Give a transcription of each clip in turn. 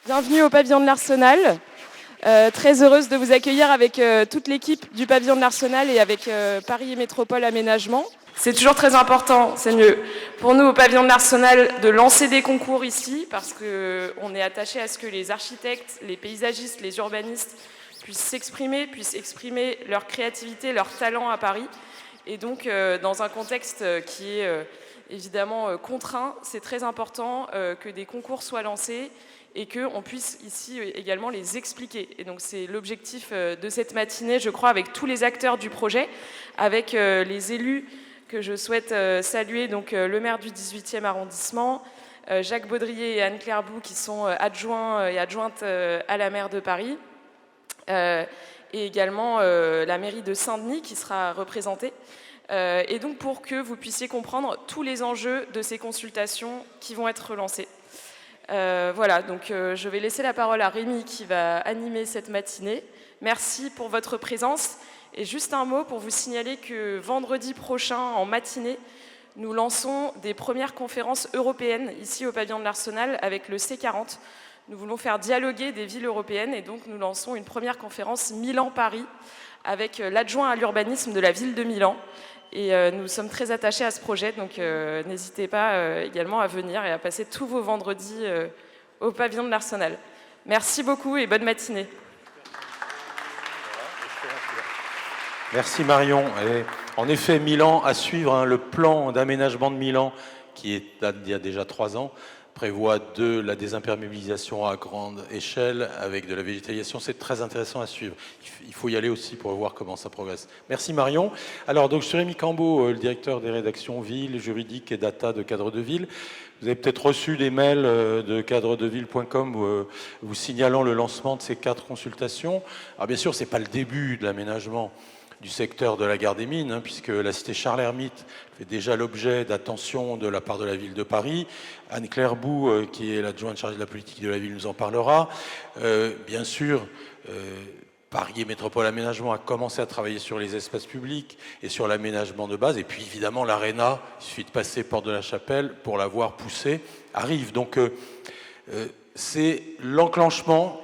Bienvenue au pavillon de l'Arsenal. Très heureuse de vous accueillir avec toute l'équipe du pavillon de l'Arsenal et avec Paris Métropole Aménagement. C'est toujours très important, c'est mieux pour nous au pavillon de l'Arsenal de lancer des concours ici parce qu'on est attaché à ce que les architectes, les paysagistes, les urbanistes puissent exprimer leur créativité, leur talent à Paris. Et donc dans un contexte qui est évidemment contraint, c'est très important que des concours soient lancés et qu'on puisse ici également les expliquer. Et donc c'est l'objectif de cette matinée, je crois, avec tous les acteurs du projet, avec les élus que je souhaite saluer, donc le maire du 18e arrondissement, Jacques Baudrier et Anne-Claire Bou, qui sont adjoints et adjointes à la maire de Paris, et également la mairie de Saint-Denis qui sera représentée. Et donc pour que vous puissiez comprendre tous les enjeux de ces consultations qui vont être lancées. Voilà, donc je vais laisser la parole à Rémi qui va animer cette matinée. Merci pour votre présence. Et juste un mot pour vous signaler que vendredi prochain, en matinée, nous lançons des premières conférences européennes ici au pavillon de l'Arsenal avec le C40. Nous voulons faire dialoguer des villes européennes et donc nous lançons une première conférence Milan-Paris avec l'adjoint à l'urbanisme de la ville de Milan. Et nous sommes très attachés à ce projet, donc n'hésitez pas également à venir et à passer tous vos vendredis au pavillon de l'Arsenal. Merci beaucoup et bonne matinée. Merci Marion. Et en effet, Milan à suivre, hein, le plan d'aménagement de Milan, qui date d'il y a déjà 3 ans, prévoit de la désimperméabilisation à grande échelle avec de la végétalisation. C'est très intéressant à suivre. Il faut y aller aussi pour voir comment ça progresse. Merci Marion. Alors, donc, je suis Rémi Cambeau, le directeur des rédactions Ville, Juridique et Data de Cadre de Ville. Vous avez peut-être reçu des mails de cadredeville.com vous signalant le lancement de ces 4 consultations. Alors, bien sûr, ce n'est pas le début de l'aménagement du secteur de la gare des Mines, hein, puisque la cité Charles-Hermite fait déjà l'objet d'attention de la part de la ville de Paris. Anne-Claire Bou, qui est l'adjointe chargée de la politique de la ville, nous en parlera. Bien sûr, Paris Métropole Aménagement a commencé à travailler sur les espaces publics et sur l'aménagement de base. Et puis évidemment, l'Arena, il suffit de passer porte de la Chapelle pour la voir pousser, arrive. Donc c'est l'enclenchement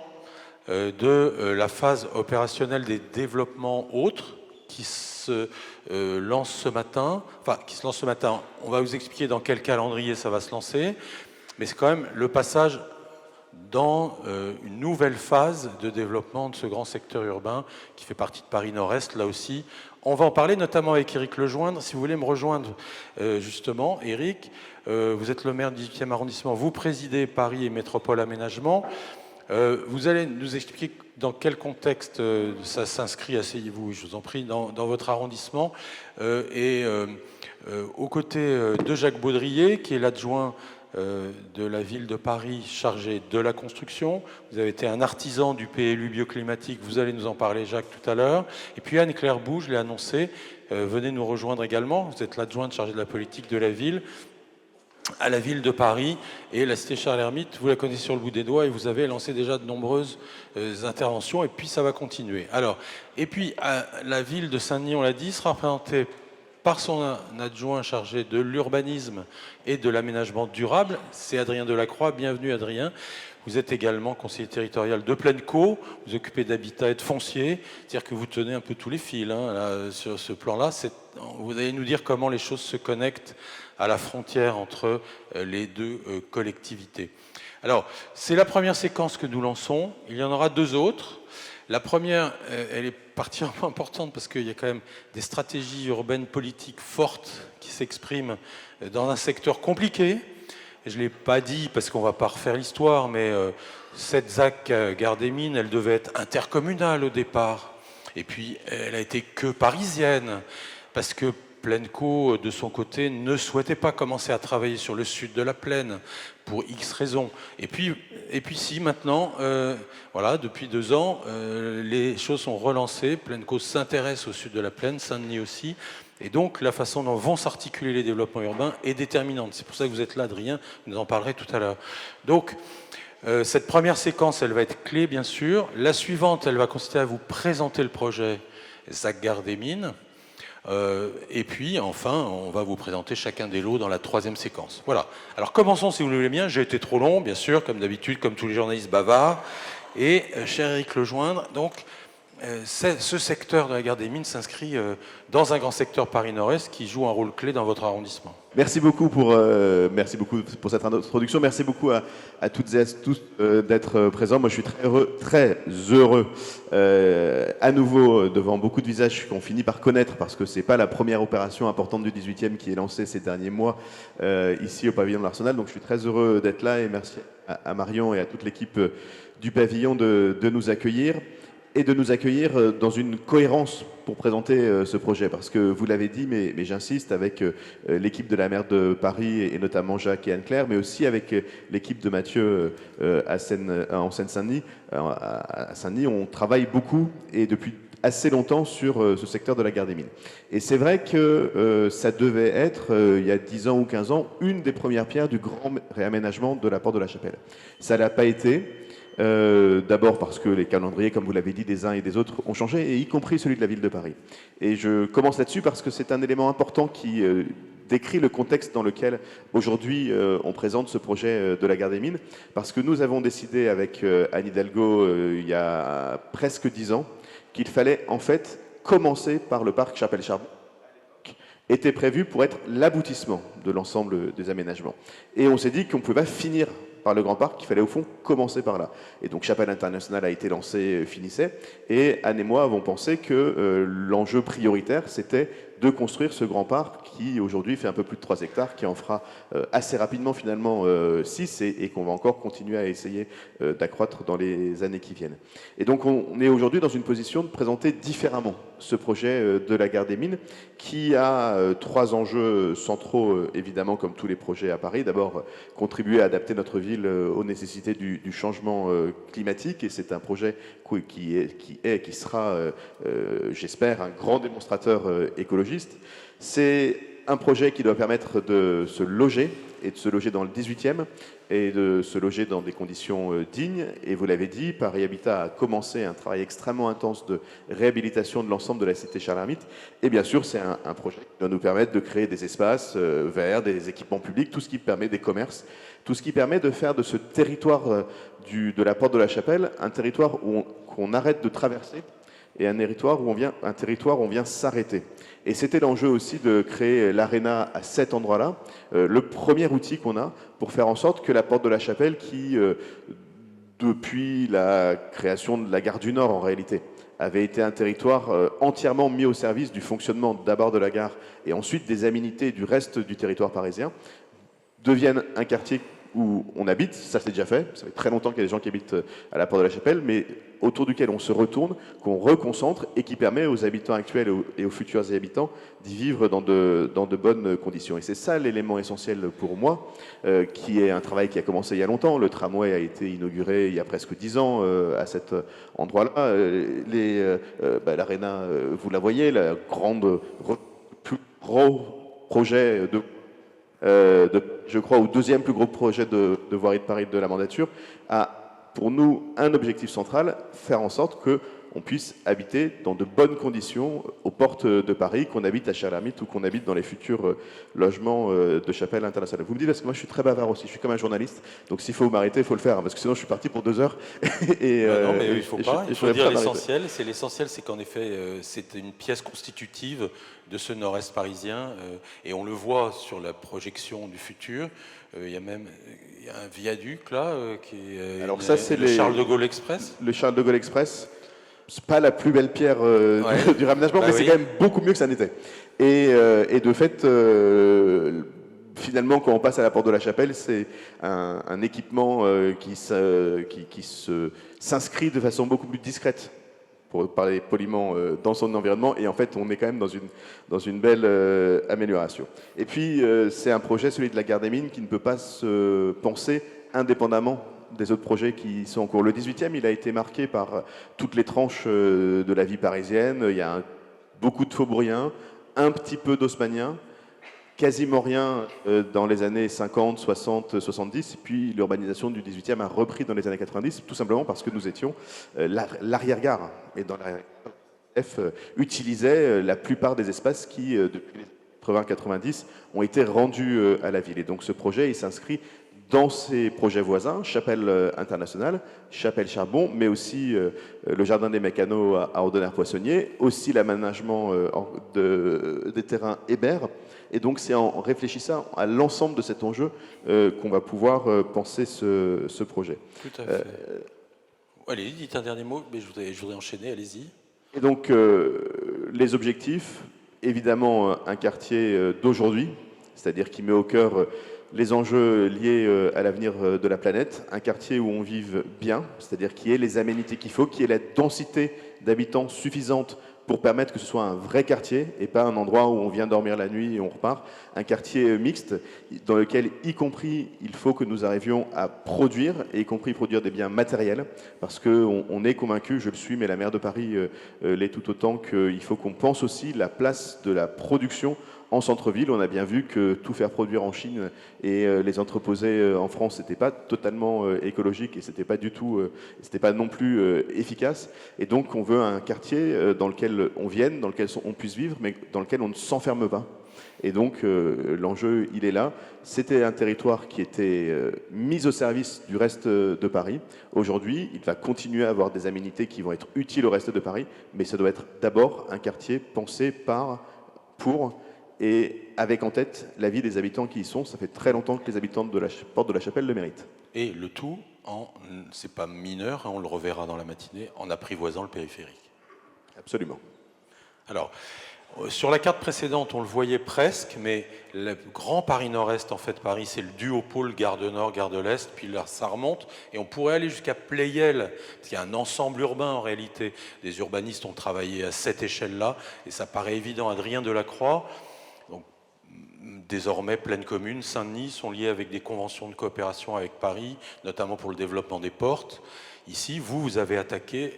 de la phase opérationnelle des développements autres qui se lance ce matin. Enfin, qui se lance ce matin. On va vous expliquer dans quel calendrier ça va se lancer. Mais c'est quand même le passage dans une nouvelle phase de développement de ce grand secteur urbain qui fait partie de Paris Nord-Est, là aussi. On va en parler notamment avec Éric Lejoindre. Si vous voulez me rejoindre, justement, Éric, vous êtes le maire du 18e arrondissement, vous présidez Paris et Métropole Aménagement. Vous allez nous expliquer dans quel contexte ça s'inscrit, asseyez-vous, je vous en prie, dans votre arrondissement. Aux côtés de Jacques Baudrier, qui est l'adjoint de la ville de Paris chargé de la construction. Vous avez été un artisan du PLU bioclimatique, vous allez nous en parler, Jacques, tout à l'heure. Et puis Anne-Claire Bou, je l'ai annoncé, venez nous rejoindre également. Vous êtes l'adjointe chargée de la politique de la ville à la ville de Paris, et la cité Charles-Hermite, vous la connaissez sur le bout des doigts et vous avez lancé déjà de nombreuses interventions, et puis ça va continuer. Alors, et puis la ville de Saint-Denis, on l'a dit, sera représentée par son adjoint chargé de l'urbanisme et de l'aménagement durable, c'est Adrien Delacroix. Bienvenue Adrien. Vous êtes également conseiller territorial de Plenco, vous occupez d'habitat et de foncier, c'est-à-dire que vous tenez un peu tous les fils hein, là, sur ce plan-là. Vous allez nous dire comment les choses se connectent à la frontière entre les deux collectivités. Alors, c'est la première séquence que nous lançons. Il y en aura 2 autres. La première, elle est particulièrement importante parce qu'il y a quand même des stratégies urbaines politiques fortes qui s'expriment dans un secteur compliqué. Je ne l'ai pas dit parce qu'on ne va pas refaire l'histoire, mais cette ZAC Gare des Mines, elle devait être intercommunale au départ. Et puis, elle a été que parisienne parce que Plenco, de son côté, ne souhaitait pas commencer à travailler sur le sud de la plaine pour X raisons. Et puis si, maintenant, voilà, depuis 2 ans, les choses sont relancées. Plenco s'intéresse au sud de la plaine, Saint-Denis aussi. Et donc, la façon dont vont s'articuler les développements urbains est déterminante. C'est pour ça que vous êtes là, Adrien, vous en parlerez tout à l'heure. Donc, cette première séquence, elle va être clé, bien sûr. La suivante, elle va consister à vous présenter le projet ZAC Gare des Mines. Et puis, enfin, on va vous présenter chacun des lots dans la troisième séquence. Voilà. Alors, commençons, si vous le voulez bien. J'ai été trop long, bien sûr, comme d'habitude, comme tous les journalistes bavards. Et, cher Éric Lejoindre, donc, ce secteur de la gare des Mines s'inscrit dans un grand secteur Paris Nord-Est qui joue un rôle clé dans votre arrondissement. Merci beaucoup pour cette introduction. Merci beaucoup à toutes et à tous d'être présents. Moi, je suis très heureux à nouveau devant beaucoup de visages qu'on finit par connaître parce que c'est pas la première opération importante du 18e qui est lancée ces derniers mois ici au pavillon de l'Arsenal. Donc, je suis très heureux d'être là et merci à Marion et à toute l'équipe du pavillon de nous accueillir. Et de nous accueillir dans une cohérence pour présenter ce projet. Parce que vous l'avez dit, mais j'insiste, avec l'équipe de la maire de Paris et notamment Jacques et Anne-Claire, mais aussi avec l'équipe de Mathieu en Seine-Saint-Denis. À Saint-Denis, on travaille beaucoup et depuis assez longtemps sur ce secteur de la gare des Mines. Et c'est vrai que ça devait être, il y a 10 ans ou 15 ans, une des premières pierres du grand réaménagement de la Porte de la Chapelle. Ça ne l'a pas été. D'abord parce que les calendriers, comme vous l'avez dit, des uns et des autres ont changé, et y compris celui de la ville de Paris. Et je commence là-dessus parce que c'est un élément important qui décrit le contexte dans lequel aujourd'hui on présente ce projet de la gare des Mines, parce que nous avons décidé avec Anne Hidalgo il y a presque 10 ans qu'il fallait en fait commencer par le parc Chapelle-Charbon, était prévu pour être l'aboutissement de l'ensemble des aménagements. Et on s'est dit qu'on ne pouvait pas finir par le Grand Parc, qu'il fallait au fond commencer par là. Et donc Chapelle Internationale a été lancée, finissait, et Anne et moi avons pensé que l'enjeu prioritaire, c'était de construire ce Grand Parc qui aujourd'hui fait un peu plus de 3 hectares, qui en fera assez rapidement finalement 6 et qu'on va encore continuer à essayer d'accroître dans les années qui viennent. Et donc on est aujourd'hui dans une position de présenter différemment ce projet de la gare des Mines qui a 3 enjeux centraux évidemment comme tous les projets à Paris. D'abord contribuer à adapter notre ville aux nécessités du changement climatique, et c'est un projet qui sera j'espère un grand démonstrateur écologiste. C'est un projet qui doit permettre de se loger et de se loger dans le 18e et de se loger dans des conditions dignes. Et vous l'avez dit, Paris Habitat a commencé un travail extrêmement intense de réhabilitation de l'ensemble de la cité Charles-Hermite. Et bien sûr, c'est un projet qui doit nous permettre de créer des espaces verts, des équipements publics, tout ce qui permet des commerces, tout ce qui permet de faire de ce territoire de la Porte de la Chapelle un territoire qu'on arrête de traverser et un territoire où on vient s'arrêter. Et c'était l'enjeu aussi de créer l'Arena à cet endroit-là, le premier outil qu'on a pour faire en sorte que la Porte de la Chapelle, qui, depuis la création de la gare du Nord en réalité, avait été un territoire entièrement mis au service du fonctionnement d'abord de la gare et ensuite des aménités du reste du territoire parisien, devienne un quartier où on habite, ça c'est déjà fait, ça fait très longtemps qu'il y a des gens qui habitent à la Porte de la Chapelle, mais autour duquel on se retourne, qu'on reconcentre et qui permet aux habitants actuels et aux futurs habitants d'y vivre dans de bonnes conditions. Et c'est ça l'élément essentiel pour moi, qui est un travail qui a commencé il y a longtemps. Le tramway a été inauguré il y a presque 10 ans à cet endroit-là. L'Arena, vous la voyez, le plus gros projet je crois, au deuxième plus gros projet de voirie de Paris de la mandature, a pour nous un objectif central, faire en sorte qu'on puisse habiter dans de bonnes conditions aux portes de Paris, qu'on habite à Charles-Hermite ou qu'on habite dans les futurs logements de Chapelle Internationale. Vous me dites, parce que moi je suis très bavard aussi, je suis comme un journaliste, donc s'il faut m'arrêter, il faut le faire, parce que sinon je suis parti pour 2 heures. Non, mais il faut pas, il faut dire l'essentiel. L'essentiel, c'est qu'en effet, c'est une pièce constitutive de ce nord-est parisien, et on le voit sur la projection du futur. Il y a un viaduc là qui est alors ça, c'est le Charles de Gaulle Express. Le Charles de Gaulle Express, c'est pas la plus belle pierre du réaménagement, mais c'est quand même beaucoup mieux que ça n'était. Et de fait, finalement, quand on passe à la Porte de la Chapelle, c'est un équipement qui s'inscrit de façon beaucoup plus discrète, pour parler poliment, dans son environnement, et en fait on est quand même dans une belle amélioration. Et puis c'est un projet, celui de la gare des Mines, qui ne peut pas se penser indépendamment des autres projets qui sont en cours. Le 18e, il a été marqué par toutes les tranches de la vie parisienne. Il y a beaucoup de faubouriens, un petit peu d'haussmanniens, quasiment rien dans les années 50, 60, 70. Et puis l'urbanisation du 18e a repris dans les années 90, tout simplement parce que nous étions l'arrière-gare. Et dans l'arrière-gare, F utilisait la plupart des espaces qui, depuis les 80-90, ont été rendus à la ville. Et donc ce projet, il s'inscrit dans ces projets voisins, Chapelle Internationale, Chapelle Charbon, mais aussi le Jardin des Mécanos à Ordonnaire-Poissonnier, aussi l'aménagement des terrains Hébert. Et donc c'est en réfléchissant à l'ensemble de cet enjeu qu'on va pouvoir penser ce projet. Tout à fait. Allez, dites un dernier mot, mais je voudrais enchaîner, allez-y. Et donc les objectifs, évidemment un quartier d'aujourd'hui, c'est-à-dire qui met au cœur les enjeux liés à l'avenir de la planète, un quartier où on vive bien, c'est-à-dire qui ait les aménités qu'il faut, qui ait la densité d'habitants suffisante pour permettre que ce soit un vrai quartier et pas un endroit où on vient dormir la nuit et on repart. Un quartier mixte dans lequel, y compris, il faut que nous arrivions à produire, et y compris produire des biens matériels, parce qu'on est convaincu, je le suis, mais la maire de Paris l'est tout autant, qu'il faut qu'on pense aussi la place de la production en centre-ville. On a bien vu que tout faire produire en Chine et les entreposer en France, c'était pas totalement écologique et c'était pas du tout, c'était pas non plus efficace. Et donc on veut un quartier dans lequel on vienne, dans lequel on puisse vivre, mais dans lequel on ne s'enferme pas. Et donc l'enjeu, il est là. C'était un territoire qui était mis au service du reste de Paris. Aujourd'hui, il va continuer à avoir des aménités qui vont être utiles au reste de Paris, mais ça doit être d'abord un quartier pensé pour et avec en tête la vie des habitants qui y sont. Ça fait très longtemps que les habitants de la porte de la Chapelle le méritent. Et le tout, c'est pas mineur, hein, on le reverra dans la matinée, en apprivoisant le périphérique. Absolument. Alors, sur la carte précédente, on le voyait presque, mais le grand Paris Nord-Est, en fait, Paris, c'est le duopôle Gare de Nord, Gare de l'Est, puis là, ça remonte, et on pourrait aller jusqu'à Pleyel, parce qu'il y a un ensemble urbain, en réalité. Les urbanistes ont travaillé à cette échelle-là, et ça paraît évident. Adrien Delacroix, donc, désormais pleine commune, Saint-Denis, sont liés avec des conventions de coopération avec Paris, notamment pour le développement des portes. Ici, vous avez attaqué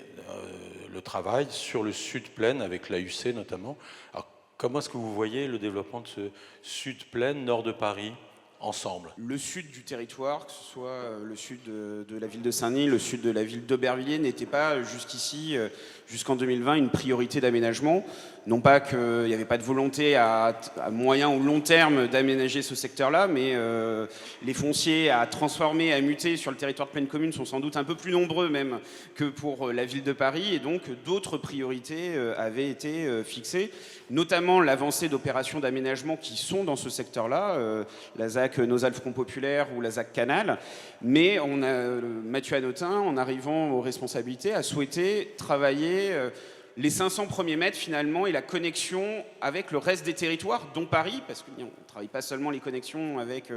le travail sur le sud plaine, avec l'AUC notamment. Alors, comment est-ce que vous voyez le développement de ce sud plaine, nord de Paris, ensemble? Le sud du territoire, que ce soit le sud de la ville de Saint-Denis, le sud de la ville d'Aubervilliers, n'était pas jusqu'ici, jusqu'en 2020, une priorité d'aménagement. Non pas qu'il n'y avait pas de volonté à moyen ou long terme d'aménager ce secteur-là, mais les fonciers à transformer, à muter sur le territoire de pleine commune sont sans doute un peu plus nombreux même que pour la ville de Paris, et donc d'autres priorités avaient été fixées, notamment l'avancée d'opérations d'aménagement qui sont dans ce secteur-là, la ZAC Nos-Alpes Front Populaire ou la ZAC Canal, mais Mathieu Hanotin, en arrivant aux responsabilités, a souhaité travailler les 500 premiers mètres finalement et la connexion avec le reste des territoires, dont Paris, parce qu'on ne travaille pas seulement les connexions avec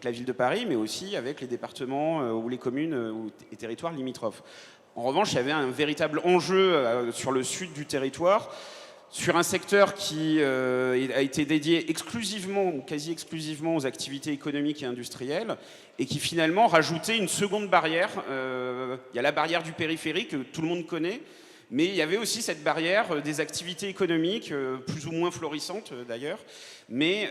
la ville de Paris, mais aussi avec les départements ou les communes ou les territoires limitrophes. En revanche, il y avait un véritable enjeu sur le sud du territoire, sur un secteur qui a été dédié exclusivement ou quasi exclusivement aux activités économiques et industrielles et qui finalement rajoutait une seconde barrière. Il y a la barrière du périphérique que tout le monde connaît, mais il y avait aussi cette barrière des activités économiques, plus ou moins florissantes d'ailleurs, mais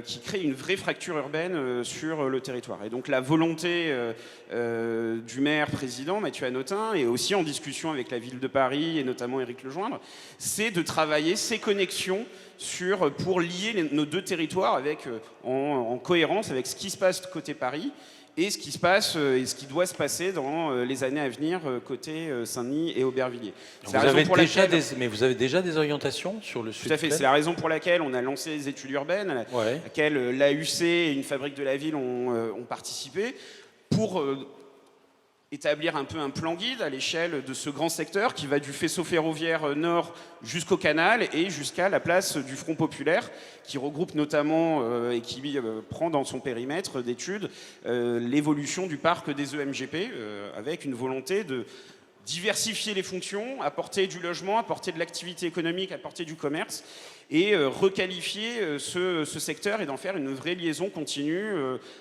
qui crée une vraie fracture urbaine sur le territoire. Et donc la volonté du maire président, Mathieu Hanotin, et aussi en discussion avec la ville de Paris et notamment Éric Lejoindre, c'est de travailler ces connexions pour lier nos deux territoires en cohérence avec ce qui se passe côté Paris et ce qui se passe et ce qui doit se passer dans les années à venir côté Saint-Denis et Aubervilliers. Vous avez déjà des orientations sur le sud? Tout à fait, c'est la raison pour laquelle on a lancé les études urbaines, à laquelle l'AUC et une fabrique de la ville ont participé, pour établir un peu un plan guide à l'échelle de ce grand secteur qui va du faisceau ferroviaire nord jusqu'au canal et jusqu'à la place du Front Populaire, qui regroupe notamment et qui prend dans son périmètre d'études l'évolution du parc des EMGP, avec une volonté de diversifier les fonctions, apporter du logement, apporter de l'activité économique, apporter du commerce, et requalifier ce secteur et d'en faire une vraie liaison continue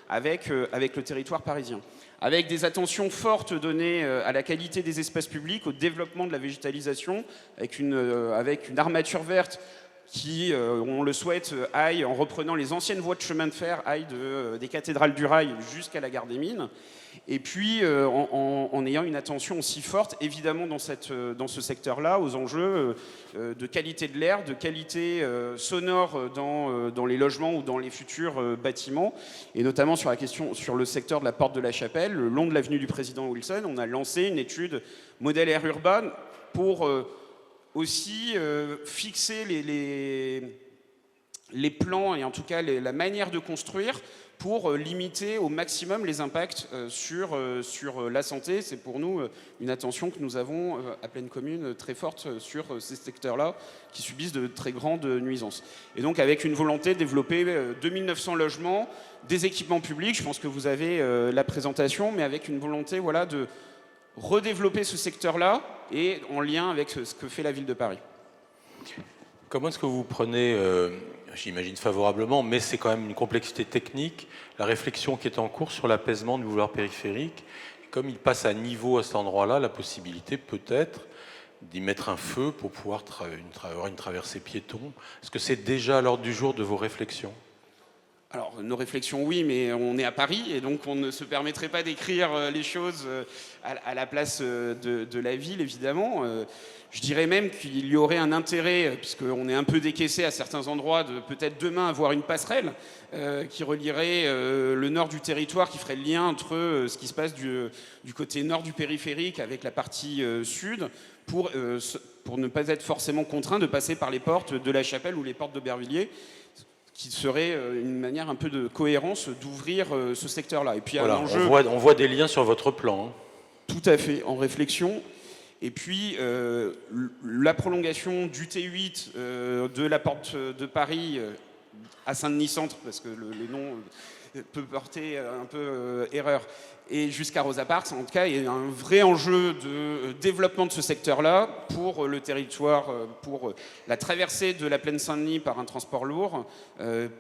avec le territoire parisien. Avec des attentions fortes données à la qualité des espaces publics, au développement de la végétalisation, avec une armature verte qui, on le souhaite, aille, en reprenant les anciennes voies de chemin de fer, aille des cathédrales du rail jusqu'à la gare des Mines. Et puis, en ayant une attention aussi forte, évidemment, dans ce secteur-là, aux enjeux de qualité de l'air, de qualité sonore dans les logements ou dans les futurs bâtiments, et notamment sur le secteur de la Porte de la Chapelle, le long de l'avenue du Président Wilson, on a lancé une étude modèle air urbain pour aussi fixer les plans et en tout cas la manière de construire pour limiter au maximum les impacts sur la santé. C'est pour nous une attention que nous avons à Plaine Commune très forte sur ces secteurs-là qui subissent de très grandes nuisances. Et donc avec une volonté de développer 2900 logements, des équipements publics, je pense que vous avez la présentation, mais avec une volonté voilà, de redévelopper ce secteur-là et en lien avec ce que fait la ville de Paris. Comment est-ce que vous prenez, j'imagine favorablement, mais c'est quand même une complexité technique, la réflexion qui est en cours sur l'apaisement du boulevard périphérique, comme il passe à niveau à cet endroit-là, la possibilité peut-être d'y mettre un feu pour pouvoir avoir une traversée piéton. Est-ce que c'est déjà à l'ordre du jour de vos réflexions ? Alors, nos réflexions, oui, mais on est à Paris, et donc on ne se permettrait pas d'écrire les choses à la place de la ville, évidemment. Je dirais même qu'il y aurait un intérêt, puisqu'on est un peu décaissé à certains endroits, de peut-être demain avoir une passerelle qui relierait le nord du territoire, qui ferait le lien entre ce qui se passe du côté nord du périphérique avec la partie sud, pour ne pas être forcément contraint de passer par les portes de la Chapelle ou les portes d'Aubervilliers, qui serait une manière un peu de cohérence d'ouvrir ce secteur-là. Et puis voilà, un enjeu... on voit des liens sur votre plan. Hein. Tout à fait, en réflexion. Et puis la prolongation du T8 de la porte de Paris à Saint-Denis-Centre, parce que le nom peut porter un peu erreur, et jusqu'à Rosa Parks, en tout cas, il y a un vrai enjeu de développement de ce secteur-là pour le territoire, pour la traversée de la plaine Saint-Denis par un transport lourd,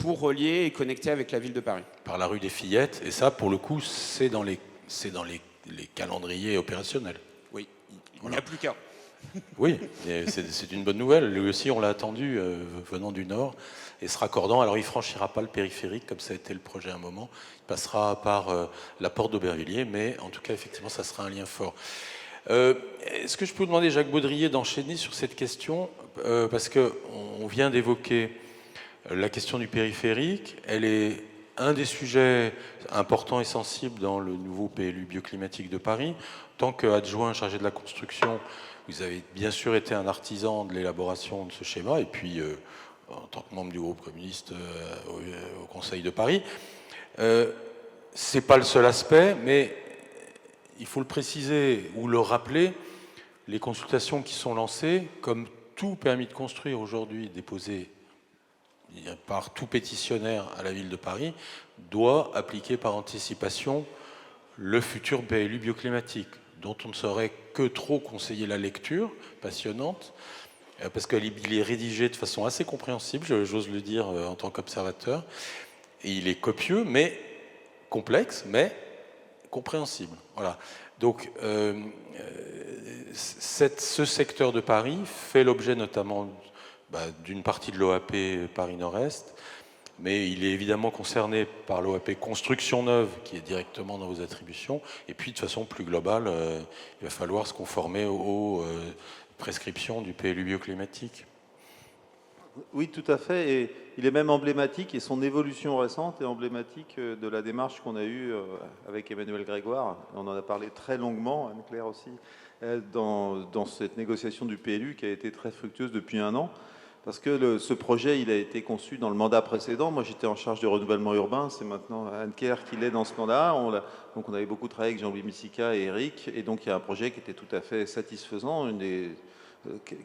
pour relier et connecter avec la ville de Paris. Par la rue des Fillettes, et ça, pour le coup, c'est dans les calendriers opérationnels. Oui, il n'y a plus qu'à. Oui, c'est une bonne nouvelle. Lui aussi, on l'a attendu venant du Nord et se raccordant. Alors, il ne franchira pas le périphérique, comme ça a été le projet à un moment. Il passera par la porte d'Aubervilliers, mais en tout cas, effectivement, ça sera un lien fort. Est-ce que je peux vous demander, Jacques Baudrier, d'enchaîner sur cette question parce qu'on vient d'évoquer la question du périphérique. Elle est un des sujets importants et sensibles dans le nouveau PLU bioclimatique de Paris. En tant qu'adjoint chargé de la construction, vous avez bien sûr été un artisan de l'élaboration de ce schéma, et puis en tant que membre du groupe communiste au Conseil de Paris. C'est pas le seul aspect, mais il faut le préciser ou le rappeler, les consultations qui sont lancées, comme tout permis de construire aujourd'hui déposé par tout pétitionnaire à la ville de Paris, doit appliquer par anticipation le futur PLU bioclimatique, dont on ne saurait que trop conseiller la lecture passionnante, parce qu'il est rédigé de façon assez compréhensible, j'ose le dire en tant qu'observateur, et il est copieux, mais complexe, mais compréhensible. Voilà. Donc, ce secteur de Paris fait l'objet notamment d'une partie de l'OAP Paris Nord-Est, mais il est évidemment concerné par l'OAP Construction Neuve, qui est directement dans vos attributions, et puis de façon plus globale, il va falloir se conformer aux prescriptions du PLU bioclimatique. Oui, tout à fait, et il est même emblématique, et son évolution récente est emblématique de la démarche qu'on a eue avec Emmanuel Grégoire. On en a parlé très longuement, Anne-Claire aussi, dans cette négociation du PLU qui a été très fructueuse depuis 1 an. Parce que ce projet, il a été conçu dans le mandat précédent. Moi, j'étais en charge du renouvellement urbain. C'est maintenant Anne-Claire qui l'est dans ce mandat. Donc, on avait beaucoup travaillé avec Jean-Louis Missica et Eric. Et donc, il y a un projet qui était tout à fait satisfaisant. Une des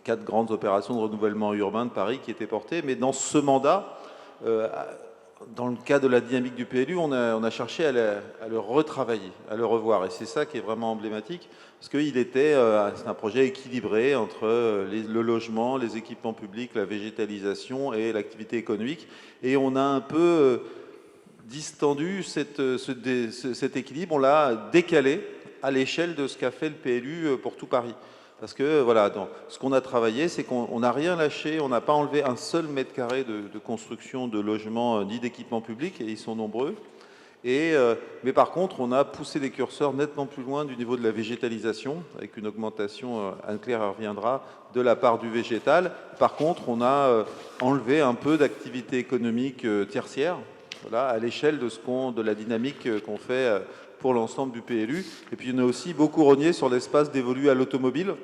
4 grandes opérations de renouvellement urbain de Paris qui était portée. Mais dans ce mandat, dans le cadre de la dynamique du PLU, on a cherché à le retravailler, à le revoir. Et c'est ça qui est vraiment emblématique. Parce qu'il était, c'est un projet équilibré entre le logement, les équipements publics, la végétalisation et l'activité économique. Et on a un peu distendu cet équilibre, on l'a décalé à l'échelle de ce qu'a fait le PLU pour tout Paris. Parce que voilà, ce qu'on a travaillé, c'est qu'on n'a rien lâché, on n'a pas enlevé un seul mètre carré de construction de logements ni d'équipements publics, et ils sont nombreux. Mais par contre, on a poussé les curseurs nettement plus loin du niveau de la végétalisation, avec une augmentation, Anne-Claire reviendra, de la part du végétal. Par contre, on a enlevé un peu d'activité économique tertiaire, voilà, à l'échelle de la dynamique qu'on fait pour l'ensemble du PLU. Et puis on a aussi beaucoup rogné sur l'espace dévolu à l'automobile,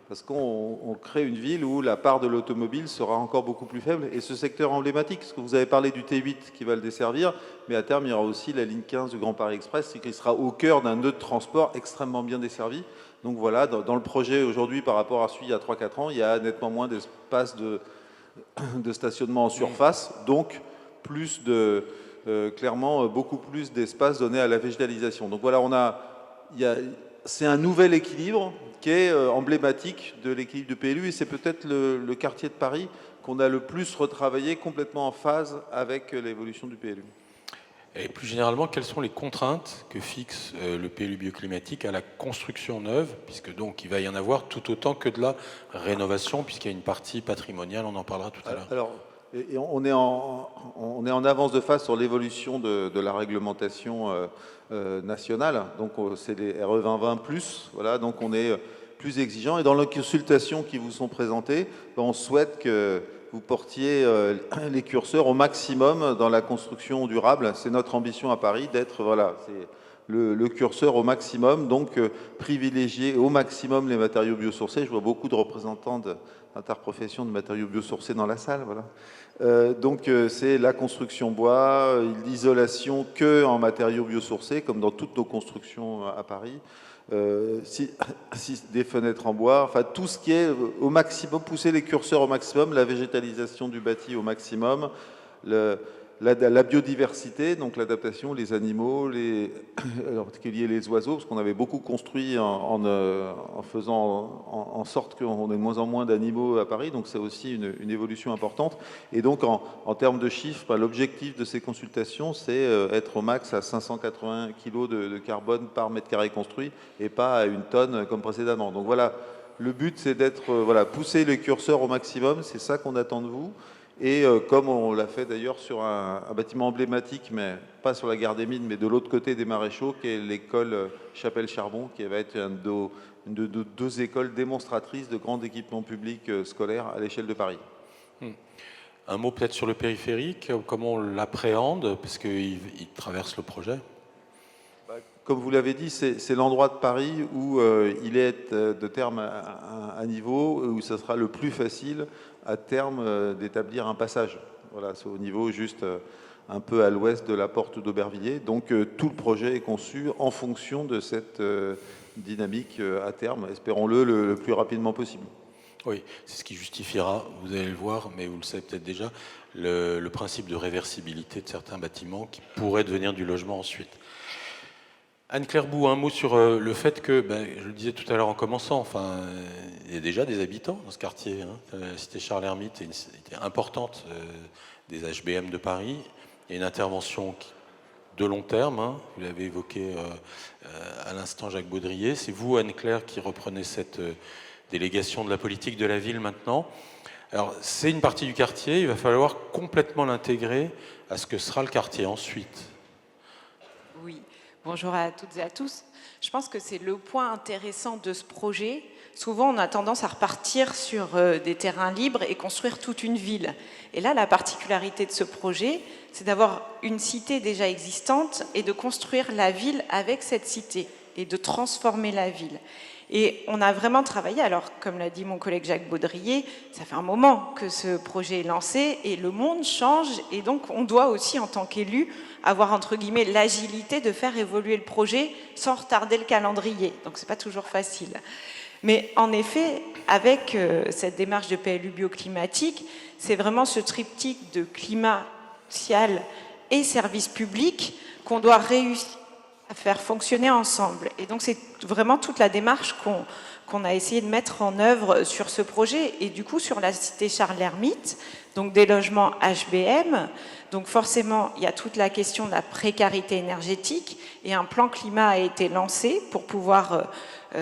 parce qu'on crée une ville où la part de l'automobile sera encore beaucoup plus faible. Et ce secteur emblématique, parce que vous avez parlé du T8 qui va le desservir, mais à terme, il y aura aussi la ligne 15 du Grand Paris Express, qui sera au cœur d'un nœud de transport extrêmement bien desservi. Donc voilà, dans le projet aujourd'hui, par rapport à celui il y a 3-4 ans, il y a nettement moins d'espace de stationnement en surface, donc clairement beaucoup plus d'espace donné à la végétalisation. Donc voilà, c'est un nouvel équilibre qui est emblématique de l'équilibre du PLU, et c'est peut-être le quartier de Paris qu'on a le plus retravaillé complètement en phase avec l'évolution du PLU. Et plus généralement, quelles sont les contraintes que fixe le PLU bioclimatique à la construction neuve, puisque donc il va y en avoir tout autant que de la rénovation, puisqu'il y a une partie patrimoniale, on en parlera tout à l'heure. Alors, on est en avance de phase sur l'évolution de la réglementation nationale, donc c'est les RE 2020+, voilà, donc on est plus exigeant, et dans les consultations qui vous sont présentées, on souhaite que vous portiez les curseurs au maximum dans la construction durable. C'est notre ambition à Paris d'être, voilà, c'est le curseur au maximum, donc privilégier au maximum les matériaux biosourcés. Je vois beaucoup de représentants d'interprofessions de matériaux biosourcés dans la salle, voilà. Donc c'est la construction bois, l'isolation que en matériaux biosourcés, comme dans toutes nos constructions à Paris. Des fenêtres en bois, enfin tout ce qui est au maximum, pousser les curseurs au maximum, la végétalisation du bâti au maximum, la biodiversité, donc l'adaptation, les animaux, en particulier les oiseaux, parce qu'on avait beaucoup construit en faisant en sorte qu'on ait de moins en moins d'animaux à Paris, donc c'est aussi une évolution importante. Et donc en termes de chiffres, l'objectif de ces consultations, c'est être au max à 580 kg de carbone par mètre carré construit, et pas à 1 tonne comme précédemment. Donc voilà, le but c'est d'être, pousser les curseurs au maximum, c'est ça qu'on attend de vous. Et comme on l'a fait d'ailleurs sur un bâtiment emblématique, mais pas sur la gare des Mines, mais de l'autre côté des Maréchaux, qui est l'école Chapelle-Charbon, qui va être une de deux écoles démonstratrices de grands équipements publics scolaires à l'échelle de Paris. Un mot peut-être sur le périphérique, comment on l'appréhende, parce qu'il traverse le projet. Comme vous l'avez dit, c'est l'endroit de Paris où il est de terme à niveau, où ça sera le plus facile à terme d'établir un passage. Voilà, c'est au niveau juste un peu à l'ouest de la porte d'Aubervilliers. Donc tout le projet est conçu en fonction de cette dynamique à terme, espérons-le, le plus rapidement possible. Oui, c'est ce qui justifiera, vous allez le voir, mais vous le savez peut-être déjà, le principe de réversibilité de certains bâtiments qui pourraient devenir du logement ensuite. Anne-Claire Bou, un mot sur le fait que, je le disais tout à l'heure en commençant, il y a déjà des habitants dans ce quartier. La cité Charles-Hermite est une cité importante des HBM de Paris. Il y a une intervention de long terme, vous l'avez évoqué à l'instant Jacques Baudrier. C'est vous, Anne-Claire, qui reprenez cette délégation de la politique de la ville maintenant. Alors, c'est une partie du quartier, il va falloir complètement l'intégrer à ce que sera le quartier ensuite. Oui. Bonjour à toutes et à tous. Je pense que c'est le point intéressant de ce projet. Souvent, on a tendance à repartir sur des terrains libres et construire toute une ville. Et là, la particularité de ce projet, c'est d'avoir une cité déjà existante et de construire la ville avec cette cité et de transformer la ville. Et on a vraiment travaillé, alors comme l'a dit mon collègue Jacques Baudrier, ça fait un moment que ce projet est lancé et le monde change, et donc on doit aussi en tant qu'élu avoir entre guillemets l'agilité de faire évoluer le projet sans retarder le calendrier, donc c'est pas toujours facile. Mais en effet, avec cette démarche de PLU bioclimatique, c'est vraiment ce triptyque de climat, social et service public qu'on doit réussir à faire fonctionner ensemble. Et donc c'est vraiment toute la démarche qu'on a essayé de mettre en œuvre sur ce projet. Et du coup, sur la cité Charles-L'Hermite, donc des logements HBM, donc forcément, il y a toute la question de la précarité énergétique et un plan climat a été lancé pour pouvoir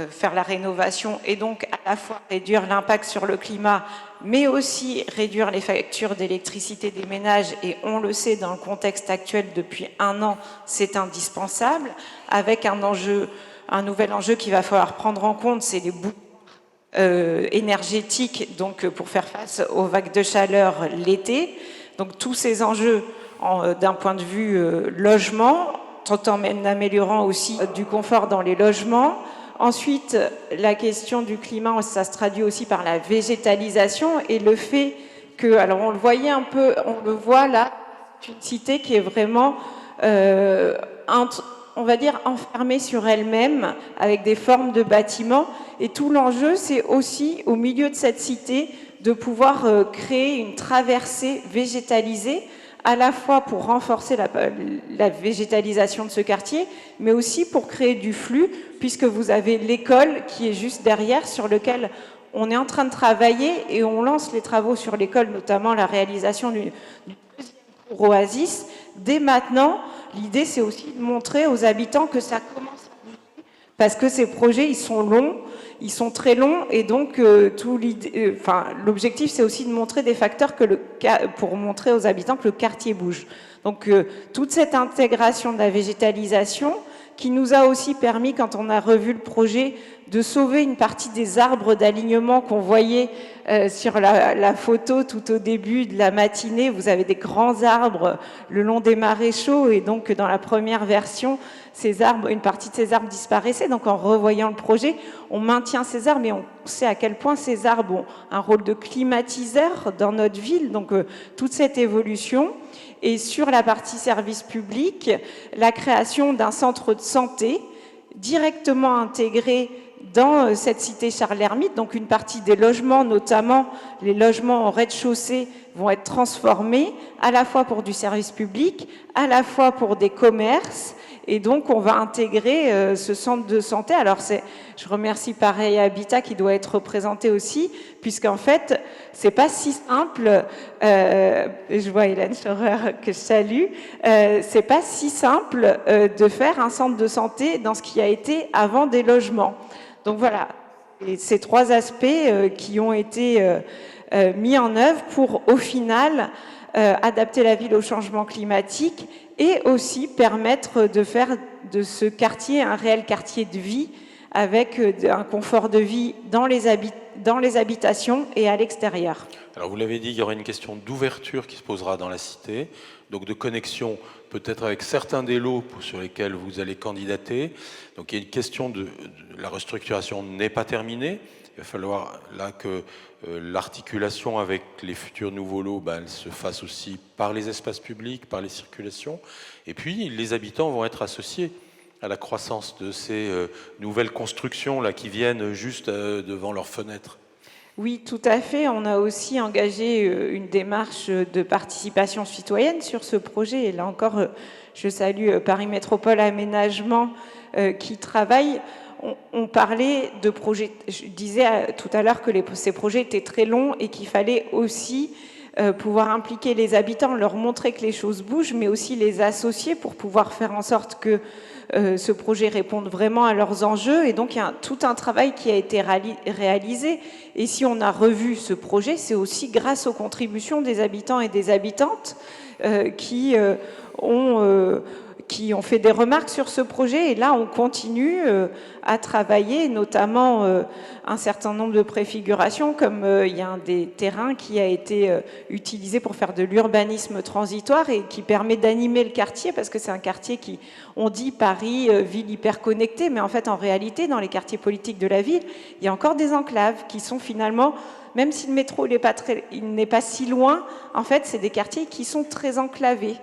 faire la rénovation et donc à la fois réduire l'impact sur le climat, mais aussi réduire les factures d'électricité des ménages. Et on le sait, dans le contexte actuel, depuis 1 an, c'est indispensable, avec un nouvel enjeu qu'il va falloir prendre en compte, c'est les bouts énergétiques, donc pour faire face aux vagues de chaleur l'été. Donc tous ces enjeux d'un point de vue logement, tout en améliorant aussi du confort dans les logements. Ensuite, la question du climat, ça se traduit aussi par la végétalisation et le fait que, alors on le voyait un peu, on le voit là, une cité qui est vraiment, on va dire, enfermée sur elle-même avec des formes de bâtiments. Et tout l'enjeu, c'est aussi, au milieu de cette cité, de pouvoir créer une traversée végétalisée, à la fois pour renforcer la végétalisation de ce quartier, mais aussi pour créer du flux, puisque vous avez l'école qui est juste derrière, sur lequel on est en train de travailler, et on lance les travaux sur l'école, notamment la réalisation du deuxième cours Oasis. Dès maintenant, l'idée, c'est aussi de montrer aux habitants que ça commence à bouger, parce que ces projets, ils sont longs, ils sont très longs, et donc l'objectif, c'est aussi de montrer des facteurs pour montrer aux habitants que le quartier bouge. Donc toute cette intégration de la végétalisation qui nous a aussi permis, quand on a revu le projet, de sauver une partie des arbres d'alignement qu'on voyait sur la photo tout au début de la matinée. Vous avez des grands arbres le long des maréchaux, et donc dans la première version, une partie de ces arbres disparaissait. Donc en revoyant le projet, on maintient ces arbres, et on sait à quel point ces arbres ont un rôle de climatiseur dans notre ville. Donc toute cette évolution. Et sur la partie service public, la création d'un centre de santé directement intégré dans cette cité Charles-L'Hermite. Donc une partie des logements, notamment les logements en rez-de-chaussée, vont être transformés à la fois pour du service public, à la fois pour des commerces. Et donc, on va intégrer ce centre de santé. Alors, je remercie pareil Habitat qui doit être représenté aussi, puisqu'en fait, c'est pas si simple. Je vois Hélène Schaurer que je salue. C'est pas si simple de faire un centre de santé dans ce qui a été avant des logements. Donc voilà, et ces 3 aspects qui ont été mis en œuvre pour, au final, adapter la ville au changement climatique et aussi permettre de faire de ce quartier un réel quartier de vie avec un confort de vie dans les habitations et à l'extérieur. Alors vous l'avez dit, il y aura une question d'ouverture qui se posera dans la cité, donc de connexion peut-être avec certains des lots sur lesquels vous allez candidater. Donc il y a une question la restructuration n'est pas terminée. Il va falloir là que l'articulation avec les futurs nouveaux lots elle se fasse aussi par les espaces publics, par les circulations. Et puis les habitants vont être associés à la croissance de ces nouvelles constructions là, qui viennent juste devant leurs fenêtres. Oui, tout à fait. On a aussi engagé une démarche de participation citoyenne sur ce projet. Et là encore, je salue Paris Métropole Aménagement qui travaille. On parlait de projets, je disais tout à l'heure que ces projets étaient très longs et qu'il fallait aussi pouvoir impliquer les habitants, leur montrer que les choses bougent, mais aussi les associer pour pouvoir faire en sorte que ce projet réponde vraiment à leurs enjeux. Et donc, il y a tout un travail qui a été réalisé. Et si on a revu ce projet, c'est aussi grâce aux contributions des habitants et des habitantes qui ont fait des remarques sur ce projet. Et là, on continue à travailler, notamment un certain nombre de préfigurations, comme il y a un des terrains qui a été utilisé pour faire de l'urbanisme transitoire et qui permet d'animer le quartier, parce que c'est un quartier qui, on dit Paris, ville hyper connectée, mais en fait, en réalité, dans les quartiers politiques de la ville, il y a encore des enclaves qui sont finalement... Même si le métro il n'est pas si loin, en fait, c'est des quartiers qui sont très enclavés.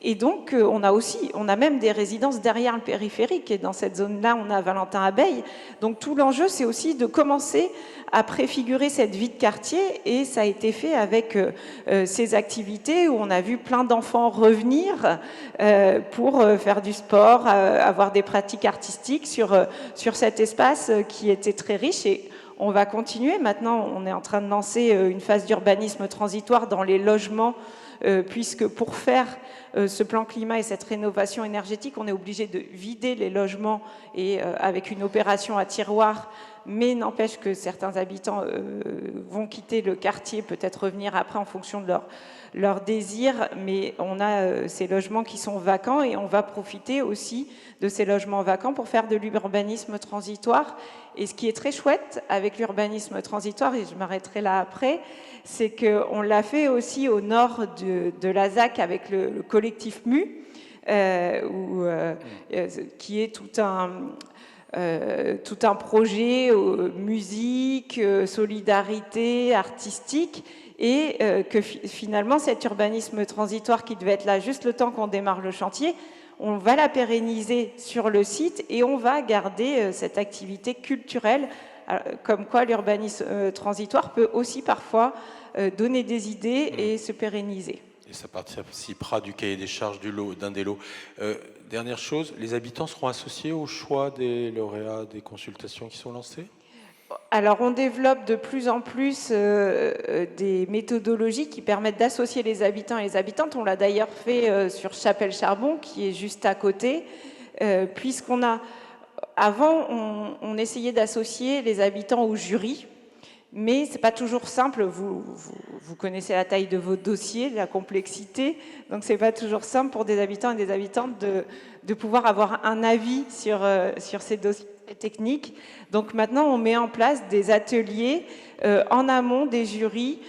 Et donc, on a même des résidences derrière le périphérique. Et dans cette zone-là, on a Valentin-Abeille. Donc, tout l'enjeu, c'est aussi de commencer à préfigurer cette vie de quartier. Et ça a été fait avec ces activités où on a vu plein d'enfants revenir pour faire du sport, avoir des pratiques artistiques sur cet espace qui était très riche. Et on va continuer. Maintenant, on est en train de lancer une phase d'urbanisme transitoire dans les logements, puisque pour faire ce plan climat et cette rénovation énergétique, on est obligé de vider les logements et avec une opération à tiroir, mais n'empêche que certains habitants vont quitter le quartier, peut-être revenir après en fonction de leur désir, mais on a ces logements qui sont vacants et on va profiter aussi de ces logements vacants pour faire de l'urbanisme transitoire. Et ce qui est très chouette avec l'urbanisme transitoire, et je m'arrêterai là après, c'est qu'on l'a fait aussi au nord de la ZAC avec le collectif MU, qui est tout un projet musique, solidarité, artistique, et que finalement cet urbanisme transitoire qui devait être là juste le temps qu'on démarre le chantier, on va la pérenniser sur le site et on va garder cette activité culturelle, comme quoi l'urbanisme transitoire peut aussi parfois donner des idées et se pérenniser. Et ça participera du cahier des charges d'un des lots. Dernière chose, les habitants seront associés au choix des lauréats des consultations qui sont lancées ? Alors, on développe de plus en plus des méthodologies qui permettent d'associer les habitants et les habitantes. On l'a d'ailleurs fait sur Chapelle-Charbon, qui est juste à côté, puisqu'on a... Avant, on essayait d'associer les habitants au jury, mais c'est pas toujours simple. Vous connaissez la taille de vos dossiers, la complexité, donc c'est pas toujours simple pour des habitants et des habitantes de pouvoir avoir un avis sur ces dossiers techniques. Donc maintenant, on met en place des ateliers en amont des jurys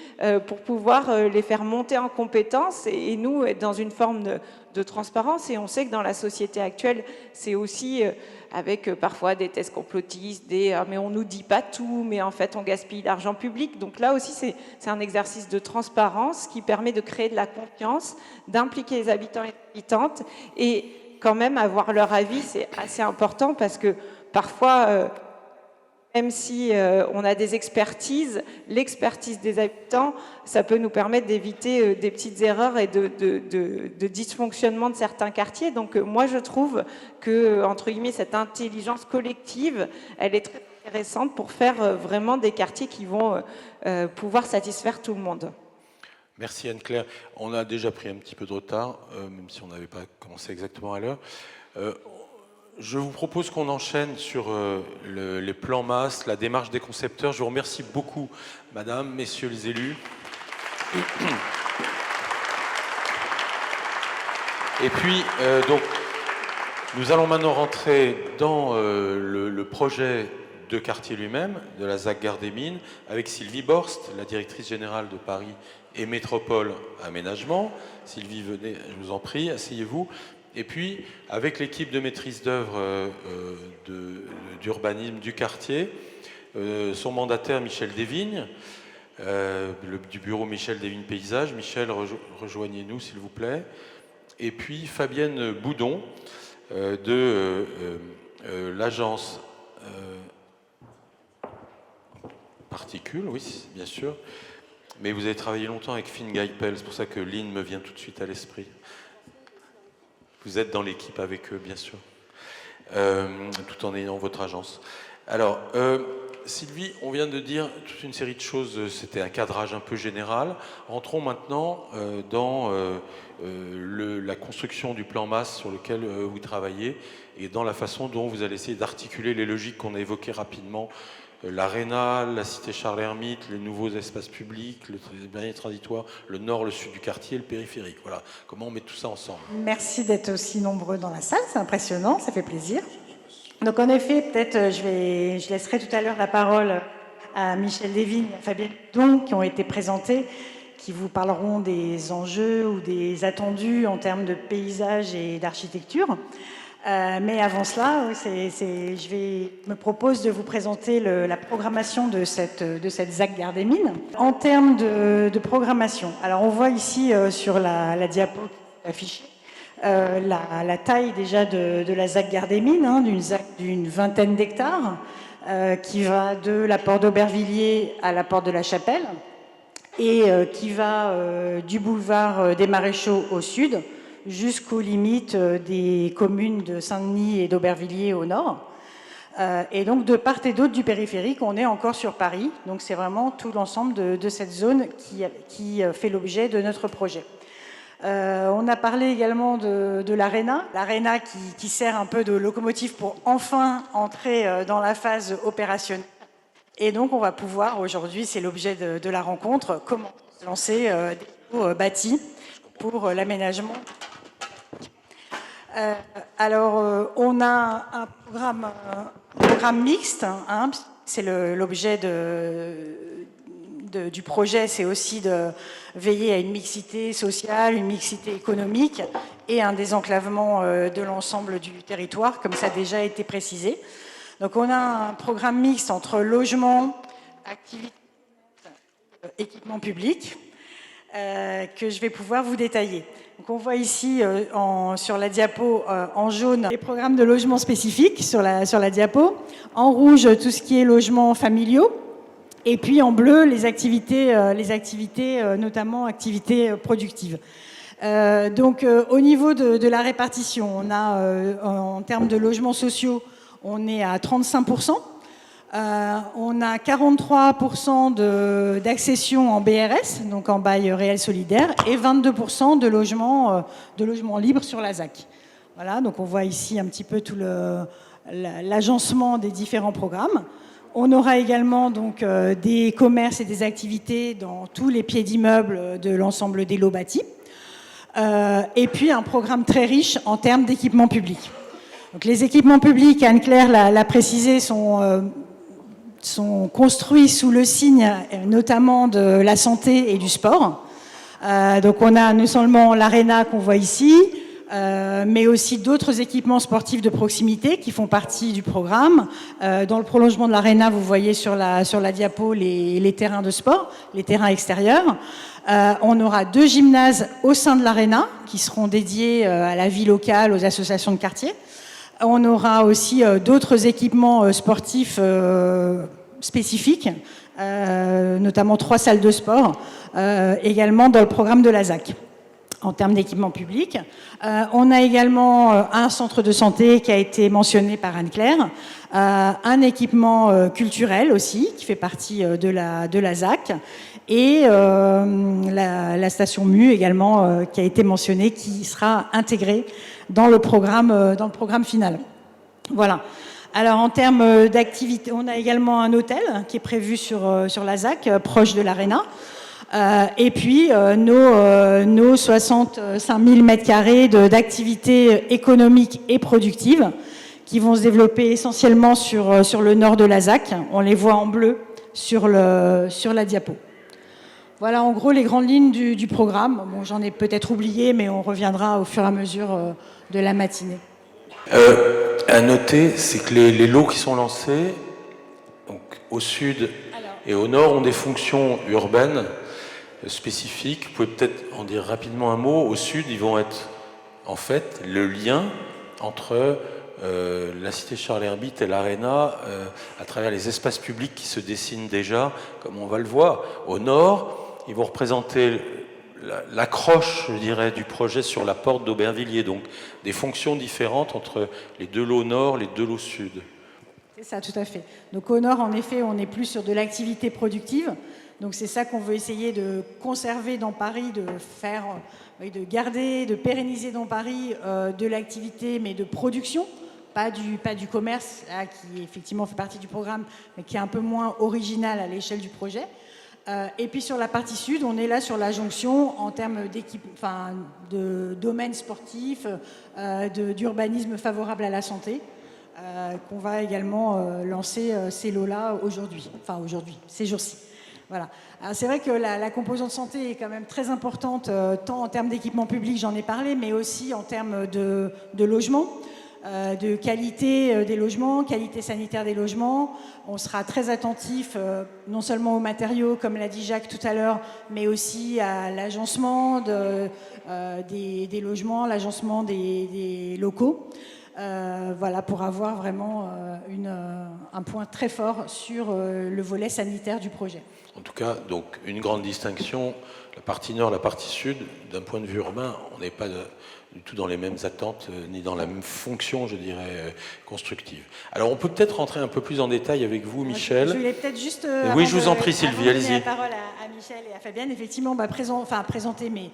pour pouvoir les faire monter en compétences et nous être dans une forme de transparence. Et on sait que dans la société actuelle, c'est aussi avec parfois des tests complotistes, mais on nous dit pas tout, mais en fait on gaspille l'argent public. Donc là aussi, c'est un exercice de transparence qui permet de créer de la confiance, d'impliquer les habitants et les habitantes et quand même avoir leur avis, c'est assez important parce que parfois, même si on a des expertises, l'expertise des habitants, ça peut nous permettre d'éviter des petites erreurs et de dysfonctionnement de certains quartiers. Donc moi, je trouve que, entre guillemets, cette intelligence collective, elle est très intéressante pour faire vraiment des quartiers qui vont pouvoir satisfaire tout le monde. Merci Anne-Claire. On a déjà pris un petit peu de retard, même si on n'avait pas commencé exactement à l'heure. Je vous propose qu'on enchaîne sur les plans masse, la démarche des concepteurs. Je vous remercie beaucoup, madame, messieurs les élus. Et puis, donc, nous allons maintenant rentrer dans le projet de quartier lui-même, de la ZAC Gare des Mines, avec Sylvie Borst, la directrice générale de Paris et Métropole Aménagement. Sylvie, venez, je vous en prie, asseyez-vous. Et puis, avec l'équipe de maîtrise d'œuvre d'urbanisme du quartier, son mandataire Michel Desvignes, du bureau Michel Desvignes Paysage. Michel, rejoignez-nous s'il vous plaît. Et puis Fabienne Boudon, de l'agence Particules, oui, bien sûr. Mais vous avez travaillé longtemps avec Finn Geipel, c'est pour ça que Lynn me vient tout de suite à l'esprit. Vous êtes dans l'équipe avec eux, bien sûr, tout en ayant votre agence. Alors, Sylvie, on vient de dire toute une série de choses, c'était un cadrage un peu général. Rentrons maintenant dans la construction du plan masse sur lequel vous travaillez et dans la façon dont vous allez essayer d'articuler les logiques qu'on a évoquées rapidement. L'Arena, la cité Charles-Hermite, les nouveaux espaces publics, le dernier transitoire, le nord, le sud du quartier, le périphérique. Voilà, comment on met tout ça ensemble. Merci d'être aussi nombreux dans la salle, c'est impressionnant, ça fait plaisir. Donc en effet, peut-être je laisserai tout à l'heure la parole à Michel Desvignes et à Fabienne Boudon qui ont été présentés, qui vous parleront des enjeux ou des attendus en termes de paysage et d'architecture. Mais avant cela, je me propose de vous présenter la programmation de cette ZAC Gare des Mines. En termes de programmation, alors on voit ici sur la diapo affichée la taille déjà de la ZAC Gare des Mines, hein, d'une ZAC d'une vingtaine d'hectares, qui va de la porte d'Aubervilliers à la porte de la Chapelle, et qui va du boulevard des Maréchaux au sud jusqu'aux limites des communes de Saint-Denis et d'Aubervilliers au nord. Et donc de part et d'autre du périphérique, on est encore sur Paris. Donc c'est vraiment tout l'ensemble de cette zone qui fait l'objet de notre projet. On a parlé également de l'ARENA. L'ARENA qui sert un peu de locomotive pour enfin entrer dans la phase opérationnelle. Et donc on va pouvoir aujourd'hui, c'est l'objet de la rencontre, comment lancer des bâtis pour l'aménagement. Alors, on a un programme mixte, hein, c'est l'objet du projet, c'est aussi de veiller à une mixité sociale, une mixité économique et un désenclavement de l'ensemble du territoire, comme ça a déjà été précisé. Donc on a un programme mixte entre logement, activités, équipement public, que je vais pouvoir vous détailler. Donc on voit ici sur la diapo en jaune les programmes de logement spécifiques sur la diapo, en rouge tout ce qui est logements familiaux, et puis en bleu les activités notamment activités productives. Donc au niveau de la répartition, on a en termes de logements sociaux, on est à 35%. On a 43% d'accession en BRS, donc en bail réel solidaire, et 22% de logements libres sur la ZAC. Voilà, donc on voit ici un petit peu tout l'agencement des différents programmes. On aura également donc des commerces et des activités dans tous les pieds d'immeubles de l'ensemble des lots bâtis. Et puis un programme très riche en termes d'équipements publics. Donc les équipements publics, Anne-Claire l'a précisé, sont construits sous le signe notamment de la santé et du sport. Donc on a non seulement l'ARENA qu'on voit ici, mais aussi d'autres équipements sportifs de proximité qui font partie du programme. Dans le prolongement de l'ARENA, vous voyez sur la diapo les terrains de sport, les terrains extérieurs. On aura 2 gymnases au sein de l'ARENA qui seront dédiés à la vie locale, aux associations de quartier. On aura aussi d'autres équipements sportifs spécifiques, notamment 3 salles de sport, également dans le programme de la ZAC. En termes d'équipement public, on a également un centre de santé qui a été mentionné par Anne-Claire, un équipement culturel aussi qui fait partie de la ZAC, et la station MU également qui a été mentionnée, qui sera intégrée dans le programme final. Voilà. Alors en termes d'activité, on a également un hôtel qui est prévu sur la ZAC, proche de l'ARENA. Et puis nos 65 000 m² d'activités économiques et productives qui vont se développer essentiellement sur le nord de la ZAC. On les voit en bleu sur la diapo. Voilà en gros les grandes lignes du programme. Bon, j'en ai peut-être oublié, mais on reviendra au fur et à mesure de la matinée. À noter, c'est que les lots qui sont lancés, donc au sud et au nord, ont des fonctions urbaines spécifiques. Vous pouvez peut-être en dire rapidement un mot. Au sud, ils vont être en fait le lien entre la cité Charles Herbit et l'ARENA à travers les espaces publics qui se dessinent déjà, comme on va le voir. Au nord, ils vont représenter l'accroche, je dirais, du projet sur la porte d'Aubervilliers, donc des fonctions différentes entre les 2 lots nord, les 2 lots sud. C'est ça, tout à fait. Donc au nord, en effet, on est plus sur de l'activité productive. Donc c'est ça qu'on veut essayer de conserver dans Paris, de garder, de pérenniser dans Paris de l'activité, mais de production, pas du commerce, là, qui effectivement fait partie du programme, mais qui est un peu moins original à l'échelle du projet. Et puis sur la partie sud, on est là sur la jonction en termes de domaine sportif, d'urbanisme favorable à la santé, qu'on va également lancer ces lots-là aujourd'hui, ces jours-ci. Voilà. Alors c'est vrai que la composante santé est quand même très importante, tant en termes d'équipement public, j'en ai parlé, mais aussi en termes de logement. de qualité des logements, qualité sanitaire des logements. On sera très attentif non seulement aux matériaux, comme l'a dit Jacques tout à l'heure, mais aussi à l'agencement des logements, l'agencement des locaux. Voilà, pour avoir vraiment un point très fort sur le volet sanitaire du projet. En tout cas, donc une grande distinction, la partie nord, la partie sud, d'un point de vue urbain, on n'est pas du tout dans les mêmes attentes, ni dans la même fonction, je dirais, constructive. Alors on peut peut-être rentrer un peu plus en détail avec vous, Michel. Je voulais peut-être juste... oui, je vous en prie, Sylvie, allez-y. La parole à Michel et à Fabienne. Effectivement, présenter, mais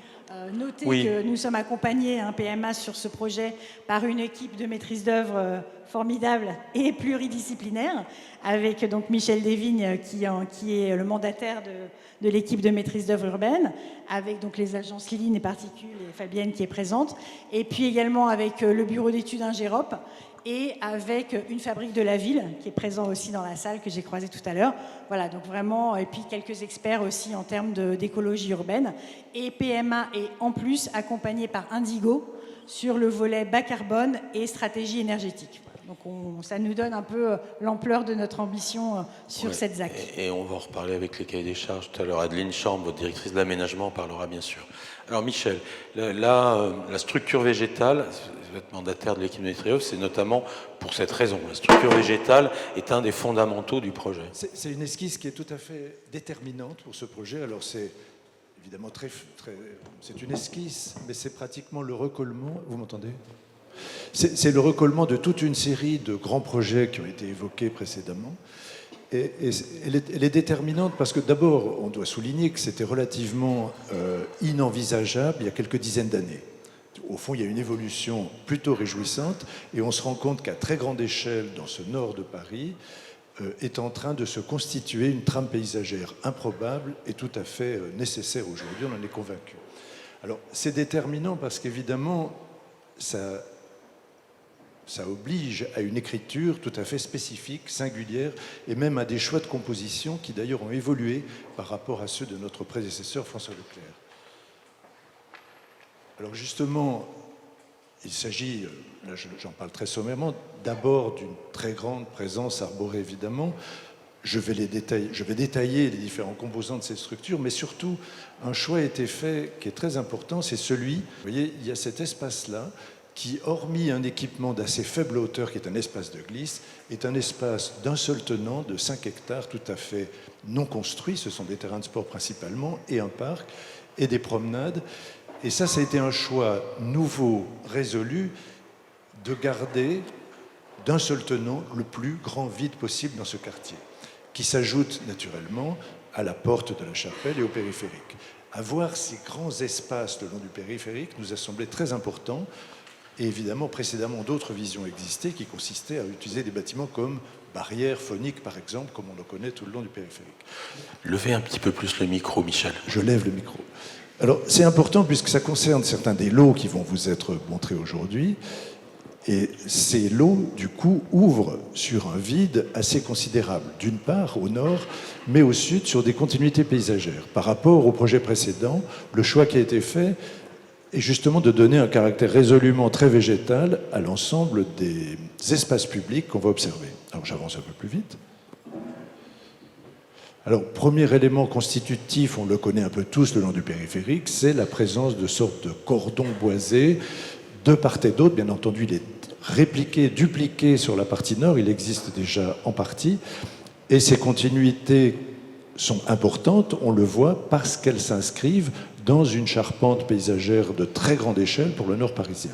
noter oui. que nous sommes accompagnés, PMA, sur ce projet par une équipe de maîtrise d'œuvre formidable et pluridisciplinaire, avec donc Michel Desvignes qui est le mandataire de l'équipe de maîtrise d'œuvre urbaine, avec donc les agences Liline et Particules et Fabienne qui est présente, et puis également avec le bureau d'études Ingérop et avec une fabrique de la ville qui est présent aussi dans la salle que j'ai croisée tout à l'heure. Voilà, donc vraiment, et puis quelques experts aussi en termes d'écologie urbaine. Et PMA est en plus accompagné par Indigo sur le volet bas carbone et stratégie énergétique. Donc ça nous donne un peu l'ampleur de notre ambition sur cette ZAC. Et on va en reparler avec les cahiers des charges tout à l'heure. Adeline Chambre, votre directrice de l'aménagement, en parlera bien sûr. Alors Michel, la structure végétale, vous êtes mandataire de l'équipe de maîtrise d'œuvre, c'est notamment pour cette raison. La structure végétale est un des fondamentaux du projet. C'est une esquisse qui est tout à fait déterminante pour ce projet. Alors c'est évidemment c'est une esquisse, mais c'est pratiquement le recollement. Vous m'entendez ? C'est le recollement de toute une série de grands projets qui ont été évoqués précédemment. Et elle est déterminante parce que d'abord, on doit souligner que c'était relativement inenvisageable il y a quelques dizaines d'années. Au fond, il y a une évolution plutôt réjouissante et on se rend compte qu'à très grande échelle, dans ce nord de Paris, est en train de se constituer une trame paysagère improbable et tout à fait nécessaire aujourd'hui, on en est convaincu. Alors, c'est déterminant parce qu'évidemment, ça oblige à une écriture tout à fait spécifique, singulière, et même à des choix de composition qui d'ailleurs ont évolué par rapport à ceux de notre prédécesseur François Leclerc. Alors justement, il s'agit, là j'en parle très sommairement, d'abord d'une très grande présence arborée évidemment. Je vais détailler les différents composants de cette structure, mais surtout, un choix a été fait qui est très important, c'est celui, vous voyez, il y a cet espace-là, qui, hormis un équipement d'assez faible hauteur, qui est un espace de glisse, est un espace d'un seul tenant de 5 hectares tout à fait non construit. Ce sont des terrains de sport principalement, et un parc, et des promenades. Et ça a été un choix nouveau, résolu, de garder d'un seul tenant le plus grand vide possible dans ce quartier, qui s'ajoute naturellement à la porte de la Chapelle et au périphérique. Avoir ces grands espaces le long du périphérique nous a semblé très important. Et évidemment, précédemment, d'autres visions existaient qui consistaient à utiliser des bâtiments comme barrières phoniques, par exemple, comme on le connaît tout le long du périphérique. Levez un petit peu plus le micro, Michel. Je lève le micro. Alors, c'est important puisque ça concerne certains des lots qui vont vous être montrés aujourd'hui. Et ces lots, du coup, ouvrent sur un vide assez considérable. D'une part, au nord, mais au sud, sur des continuités paysagères. Par rapport au projet précédent, le choix qui a été fait est justement de donner un caractère résolument très végétal à l'ensemble des espaces publics qu'on va observer. Alors j'avance un peu plus vite. Alors, premier élément constitutif, on le connaît un peu tous le long du périphérique, c'est la présence de sortes de cordons boisés de part et d'autre. Bien entendu, il est répliqué, dupliqué sur la partie nord, il existe déjà en partie, et ces continuités sont importantes, on le voit, parce qu'elles s'inscrivent dans une charpente paysagère de très grande échelle pour le nord parisien.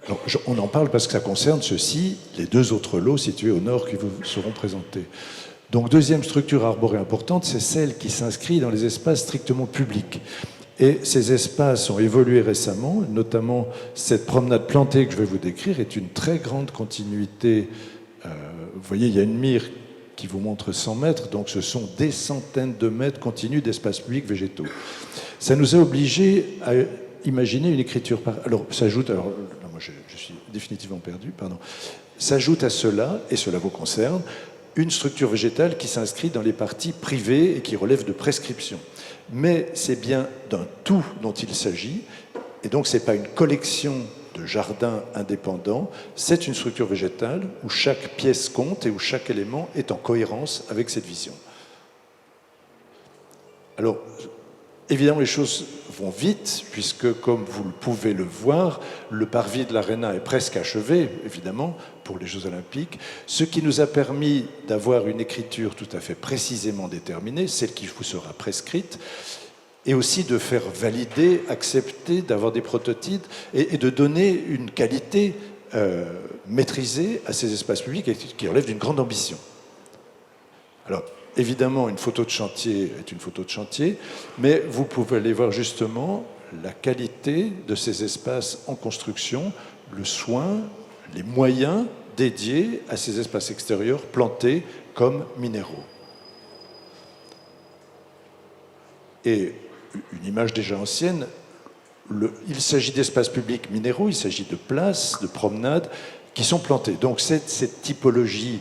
Alors, on en parle parce que ça concerne ceux-ci, les deux autres lots situés au nord qui vous seront présentés. Donc, deuxième structure arborée importante, c'est celle qui s'inscrit dans les espaces strictement publics. Et ces espaces ont évolué récemment, notamment cette promenade plantée que je vais vous décrire est une très grande continuité. Vous voyez, il y a une mire qui vous montre 100 mètres, donc ce sont des centaines de mètres continus d'espaces publics végétaux. Ça nous a obligés à imaginer une écriture. Alors, s'ajoute, alors là, moi je suis définitivement perdu, pardon. S'ajoute à cela, et cela vous concerne, une structure végétale qui s'inscrit dans les parties privées et qui relève de prescriptions. Mais c'est bien d'un tout dont il s'agit, et donc ce n'est pas une collection de jardin indépendant, c'est une structure végétale où chaque pièce compte et où chaque élément est en cohérence avec cette vision. Alors, évidemment, les choses vont vite, puisque, comme vous pouvez le voir, le parvis de l'Arena est presque achevé, évidemment, pour les Jeux Olympiques, ce qui nous a permis d'avoir une écriture tout à fait précisément déterminée, celle qui vous sera prescrite, et aussi de faire valider, accepter, d'avoir des prototypes et de donner une qualité maîtrisée à ces espaces publics qui relève d'une grande ambition. Alors, évidemment, une photo de chantier est une photo de chantier, mais vous pouvez aller voir justement la qualité de ces espaces en construction, le soin, les moyens dédiés à ces espaces extérieurs plantés comme minéraux. Et une image déjà ancienne, il s'agit d'espaces publics minéraux, il s'agit de places, de promenades qui sont plantés. Donc cette typologie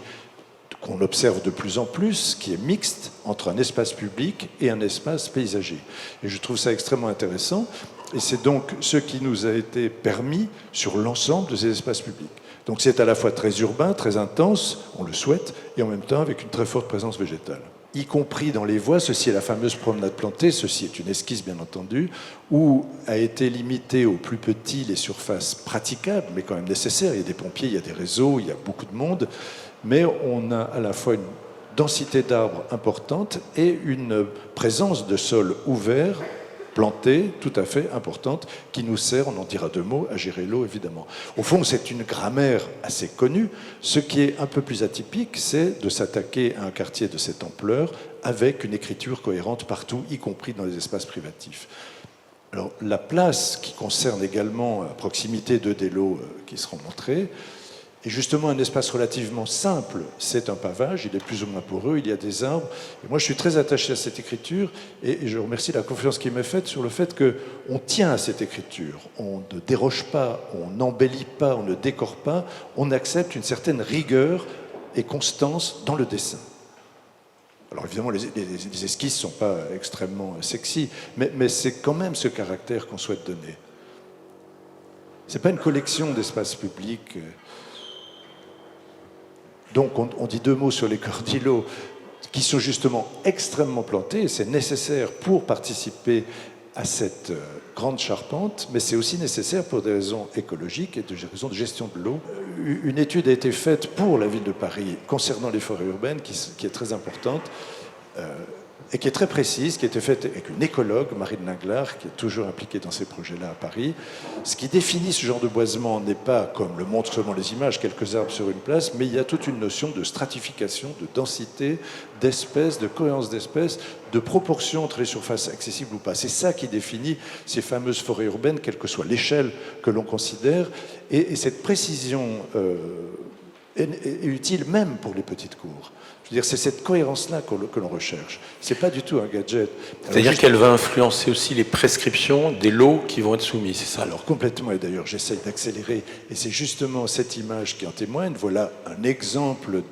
qu'on observe de plus en plus, qui est mixte entre un espace public et un espace paysager. Et je trouve ça extrêmement intéressant, et c'est donc ce qui nous a été permis sur l'ensemble de ces espaces publics. Donc c'est à la fois très urbain, très intense, on le souhaite, et en même temps avec une très forte présence végétale. Y compris dans les voies, ceci est la fameuse promenade plantée, ceci est une esquisse bien entendu, où a été limité au plus petit les surfaces praticables, mais quand même nécessaires. Il y a des pompiers, il y a des réseaux, il y a beaucoup de monde, mais on a à la fois une densité d'arbres importante et une présence de sol ouvert, planté, tout à fait importante, qui nous sert, on en dira deux mots, à gérer l'eau évidemment. Au fond, c'est une grammaire assez connue. Ce qui est un peu plus atypique, c'est de s'attaquer à un quartier de cette ampleur avec une écriture cohérente partout, y compris dans les espaces privatifs. Alors, la place qui concerne également à proximité de des lots qui seront montrés, et justement, un espace relativement simple, c'est un pavage, il est plus ou moins poreux, il y a des arbres. Et moi, je suis très attaché à cette écriture et je remercie la confiance qui m'est faite sur le fait qu'on tient à cette écriture. On ne déroge pas, on n'embellit pas, on ne décore pas, on accepte une certaine rigueur et constance dans le dessin. Alors évidemment, les esquisses ne sont pas extrêmement sexy, mais c'est quand même ce caractère qu'on souhaite donner. Ce n'est pas une collection d'espaces publics. Donc on dit deux mots sur les cordilots qui sont justement extrêmement plantés, et c'est nécessaire pour participer à cette grande charpente, mais c'est aussi nécessaire pour des raisons écologiques et des raisons de gestion de l'eau. Une étude a été faite pour la ville de Paris concernant les forêts urbaines, qui est très importante, et qui est très précise, qui a été faite avec une écologue, Marine Linglard, qui est toujours impliquée dans ces projets-là à Paris. Ce qui définit ce genre de boisement n'est pas, comme le montrent seulement les images, quelques arbres sur une place, mais il y a toute une notion de stratification, de densité, d'espèces, de cohérence d'espèces, de proportion entre les surfaces accessibles ou pas. C'est ça qui définit ces fameuses forêts urbaines, quelle que soit l'échelle que l'on considère. Et cette précision est utile même pour les petites cours. Je veux dire, c'est cette cohérence-là que l'on recherche. Ce n'est pas du tout un gadget. C'est-à-dire qu'elle va influencer aussi les prescriptions des lots qui vont être soumis, c'est ça? Alors complètement, et d'ailleurs j'essaye d'accélérer, et c'est justement cette image qui en témoigne. Voilà un exemple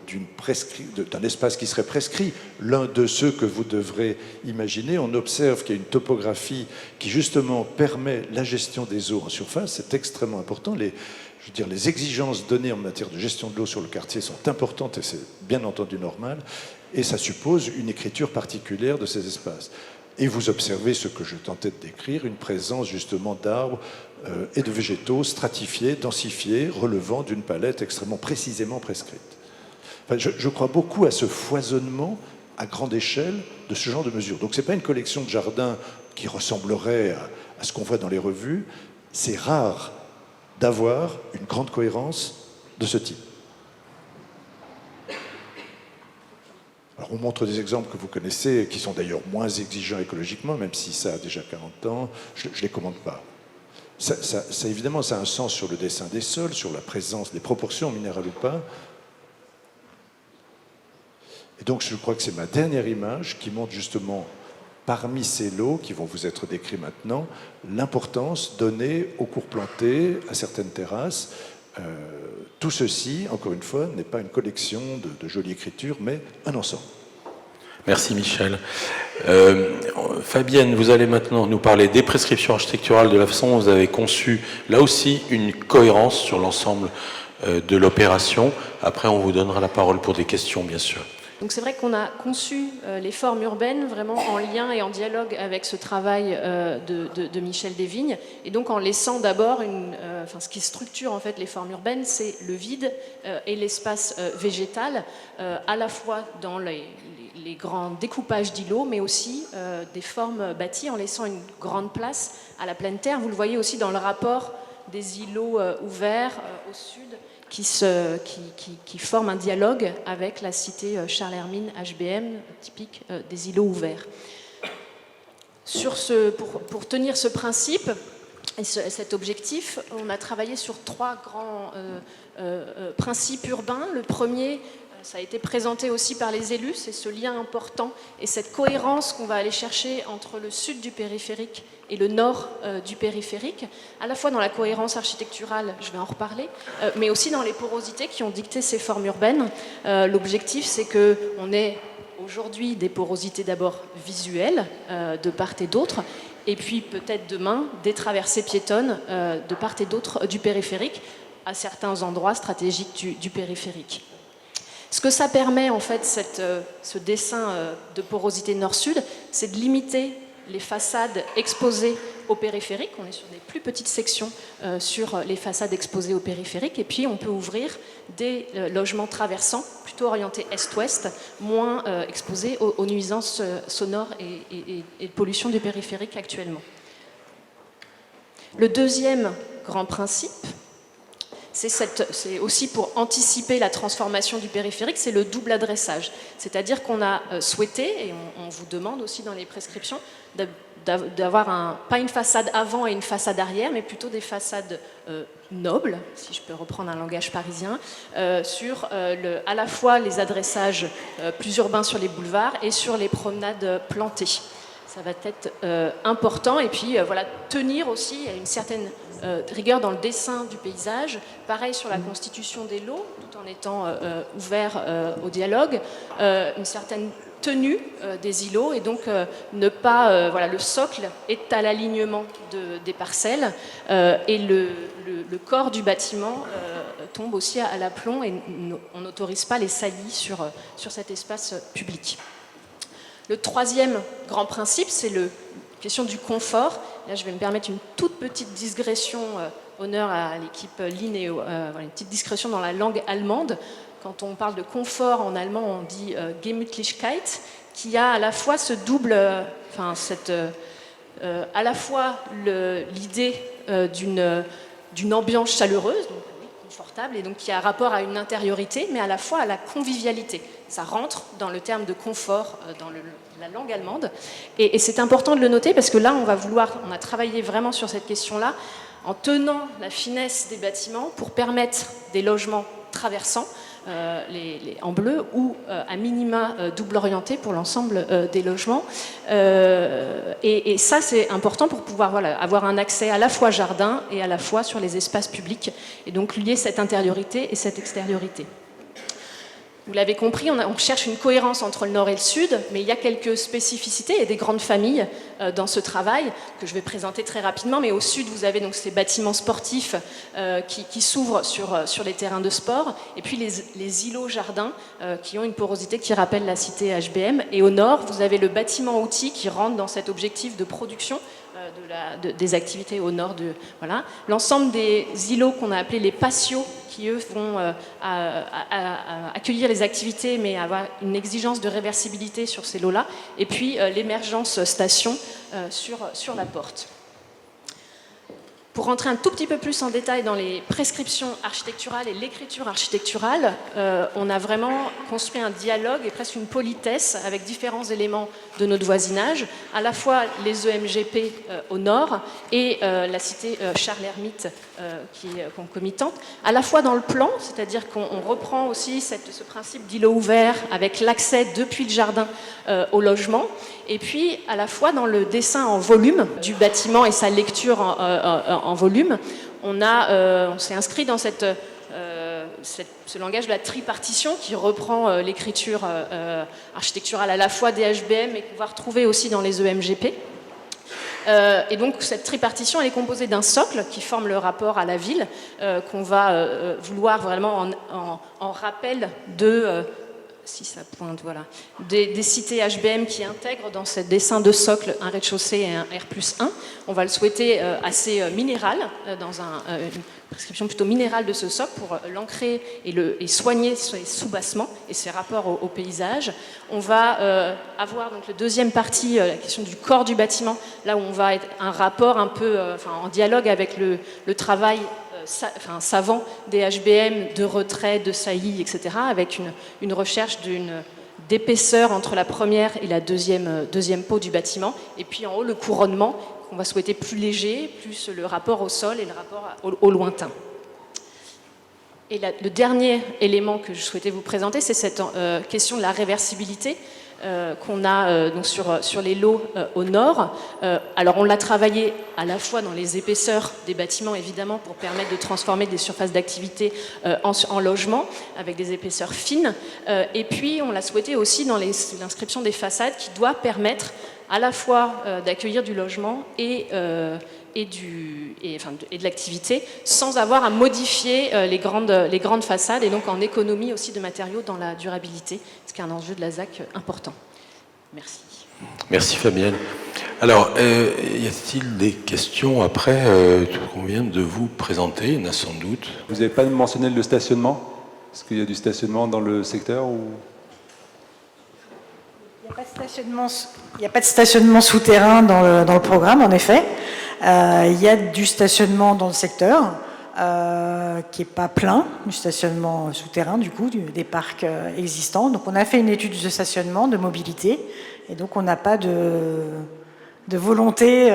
d'un espace qui serait prescrit, l'un de ceux que vous devrez imaginer. On observe qu'il y a une topographie qui justement permet la gestion des eaux en surface, c'est extrêmement important. Les exigences données en matière de gestion de l'eau sur le quartier sont importantes et c'est bien entendu normal. Et ça suppose une écriture particulière de ces espaces. Et vous observez ce que je tentais de décrire, une présence justement d'arbres et de végétaux stratifiés, densifiés, relevant d'une palette extrêmement précisément prescrite. Enfin, je crois beaucoup à ce foisonnement à grande échelle de ce genre de mesures. Donc ce n'est pas une collection de jardins qui ressemblerait à ce qu'on voit dans les revues. C'est rare d'avoir une grande cohérence de ce type. Alors on montre des exemples que vous connaissez, qui sont d'ailleurs moins exigeants écologiquement, même si ça a déjà 40 ans, je ne les commande pas. Ça, évidemment, ça a un sens sur le dessin des sols, sur la présence des proportions minérales ou pas. Et donc je crois que c'est ma dernière image qui montre justement, parmi ces lots qui vont vous être décrits maintenant, l'importance donnée aux cours plantés, à certaines terrasses. Tout ceci, encore une fois, n'est pas une collection de jolies écritures, mais un ensemble. Merci Michel. Fabienne, vous allez maintenant nous parler des prescriptions architecturales, de la façon dont vous avez conçu, là aussi, une cohérence sur l'ensemble de l'opération. Après, on vous donnera la parole pour des questions, bien sûr. Donc c'est vrai qu'on a conçu les formes urbaines vraiment en lien et en dialogue avec ce travail de Michel Desvignes, et donc en laissant d'abord ce qui structure en fait les formes urbaines, c'est le vide et l'espace végétal, à la fois dans les grands découpages d'îlots, mais aussi des formes bâties en laissant une grande place à la pleine terre. Vous le voyez aussi dans le rapport des îlots ouverts au sud, qui forment un dialogue avec la cité Charles-Hermine HBM, typique des îlots ouverts. Pour tenir ce principe et cet objectif, on a travaillé sur 3 grands principes urbains. Le premier, ça a été présenté aussi par les élus, c'est ce lien important et cette cohérence qu'on va aller chercher entre le sud du périphérique et le nord du périphérique, à la fois dans la cohérence architecturale, je vais en reparler, mais aussi dans les porosités qui ont dicté ces formes urbaines. L'objectif, c'est qu'on ait aujourd'hui des porosités d'abord visuelles, de part et d'autre, et puis peut-être demain des traversées piétonnes de part et d'autre du périphérique, à certains endroits stratégiques du périphérique. Ce que ça permet, en fait, ce dessin de porosité nord-sud, c'est de limiter les façades exposées au périphérique. On est sur des plus petites sections sur les façades exposées au périphérique. Et puis, on peut ouvrir des logements traversants, plutôt orientés est-ouest, moins exposés aux nuisances sonores et pollution du périphérique actuellement. Le deuxième grand principe, c'est aussi pour anticiper la transformation du périphérique, c'est le double adressage. C'est-à-dire qu'on a souhaité, et on vous demande aussi dans les prescriptions, d'avoir pas une façade avant et une façade arrière, mais plutôt des façades nobles, si je peux reprendre un langage parisien, sur à la fois les adressages plus urbains sur les boulevards et sur les promenades plantées. Ça va être important, et puis voilà, tenir aussi une certaine rigueur dans le dessin du paysage, pareil sur la constitution des lots, tout en étant ouvert au dialogue, une certaine tenue des îlots, et donc ne pas, le socle est à l'alignement des parcelles, et le corps du bâtiment tombe aussi à l'aplomb, et on n'autorise pas les saillies sur cet espace public. Le troisième grand principe, c'est la question du confort. Là, je vais me permettre une toute petite digression, honneur à l'équipe Linnéo, une petite digression dans la langue allemande. Quand on parle de confort en allemand, on dit Gemütlichkeit, qui a à la fois ce double, à la fois l'idée d'une ambiance chaleureuse, donc confortable, et donc qui a rapport à une intériorité, mais à la fois à la convivialité. Ça rentre dans le terme de confort dans la langue allemande. Et c'est important de le noter parce que là, on a travaillé vraiment sur cette question-là, en tenant la finesse des bâtiments pour permettre des logements traversants, en bleu, ou à minima double orienté pour l'ensemble des logements. Et ça, c'est important pour pouvoir avoir un accès à la fois jardin et à la fois sur les espaces publics, et donc lier cette intériorité et cette extériorité. Vous l'avez compris, on cherche une cohérence entre le nord et le sud, mais il y a quelques spécificités et des grandes familles dans ce travail que je vais présenter très rapidement. Mais au sud, vous avez donc ces bâtiments sportifs qui s'ouvrent sur les terrains de sport, et puis les îlots jardins qui ont une porosité qui rappelle la cité HBM. Et au nord, vous avez le bâtiment outil qui rentre dans cet objectif de production des activités au nord de l'ensemble des îlots qu'on a appelés les patios, qui eux vont accueillir les activités mais avoir une exigence de réversibilité sur ces lots-là, et puis l'émergence station sur la porte. Pour rentrer un tout petit peu plus en détail dans les prescriptions architecturales et l'écriture architecturale, on a vraiment construit un dialogue et presque une politesse avec différents éléments de notre voisinage, à la fois les EMGP au nord et la cité Charles-Hermite qui est concomitante, à la fois dans le plan, c'est-à-dire qu'on reprend aussi ce principe d'îlot ouvert avec l'accès depuis le jardin au logement, et puis à la fois dans le dessin en volume du bâtiment et sa lecture en volume. On s'est inscrit dans cette ce langage de la tripartition qui reprend l'écriture architecturale à la fois des HBM et qu'on va retrouver aussi dans les EMGP. Et donc cette tripartition elle est composée d'un socle qui forme le rapport à la ville qu'on va vouloir vraiment en rappel de si ça pointe, voilà, des cités HBM qui intègrent dans ce dessin de socle un rez-de-chaussée et un R+1. On va le souhaiter assez minéral, dans une prescription plutôt minérale de ce socle pour l'ancrer et soigner ses soubassements et ses rapports au paysage. On va avoir donc la deuxième partie, la question du corps du bâtiment, là où on va être un rapport un peu en dialogue avec le travail savant des HBM, de retrait, de saillie, etc., avec une recherche d'épaisseur entre la première et la deuxième peau du bâtiment. Et puis en haut, le couronnement, qu'on va souhaiter plus léger, plus le rapport au sol et le rapport au lointain. Et le dernier élément que je souhaitais vous présenter, c'est cette question de la réversibilité qu'on a donc sur les lots au nord. Alors on l'a travaillé à la fois dans les épaisseurs des bâtiments évidemment pour permettre de transformer des surfaces d'activité en logement avec des épaisseurs fines, et puis on l'a souhaité aussi dans l'inscription des façades qui doit permettre à la fois d'accueillir du logement et de l'activité sans avoir à modifier les grandes façades et donc en économie aussi de matériaux dans la durabilité, ce qui est un enjeu de la ZAC important. Merci. Merci Fabienne. Alors, y a-t-il des questions après tout ce qu'on vient de vous présenter? Il y en a sans doute. Vous n'avez pas mentionné le stationnement? Est-ce qu'il y a du stationnement dans le secteur ou... Il n'y a pas de stationnement souterrain dans le programme, en effet. Il y a du stationnement dans le secteur, qui n'est pas plein, du stationnement souterrain, du coup, des parcs existants. Donc on a fait une étude de stationnement, de mobilité, et donc on n'a pas de volonté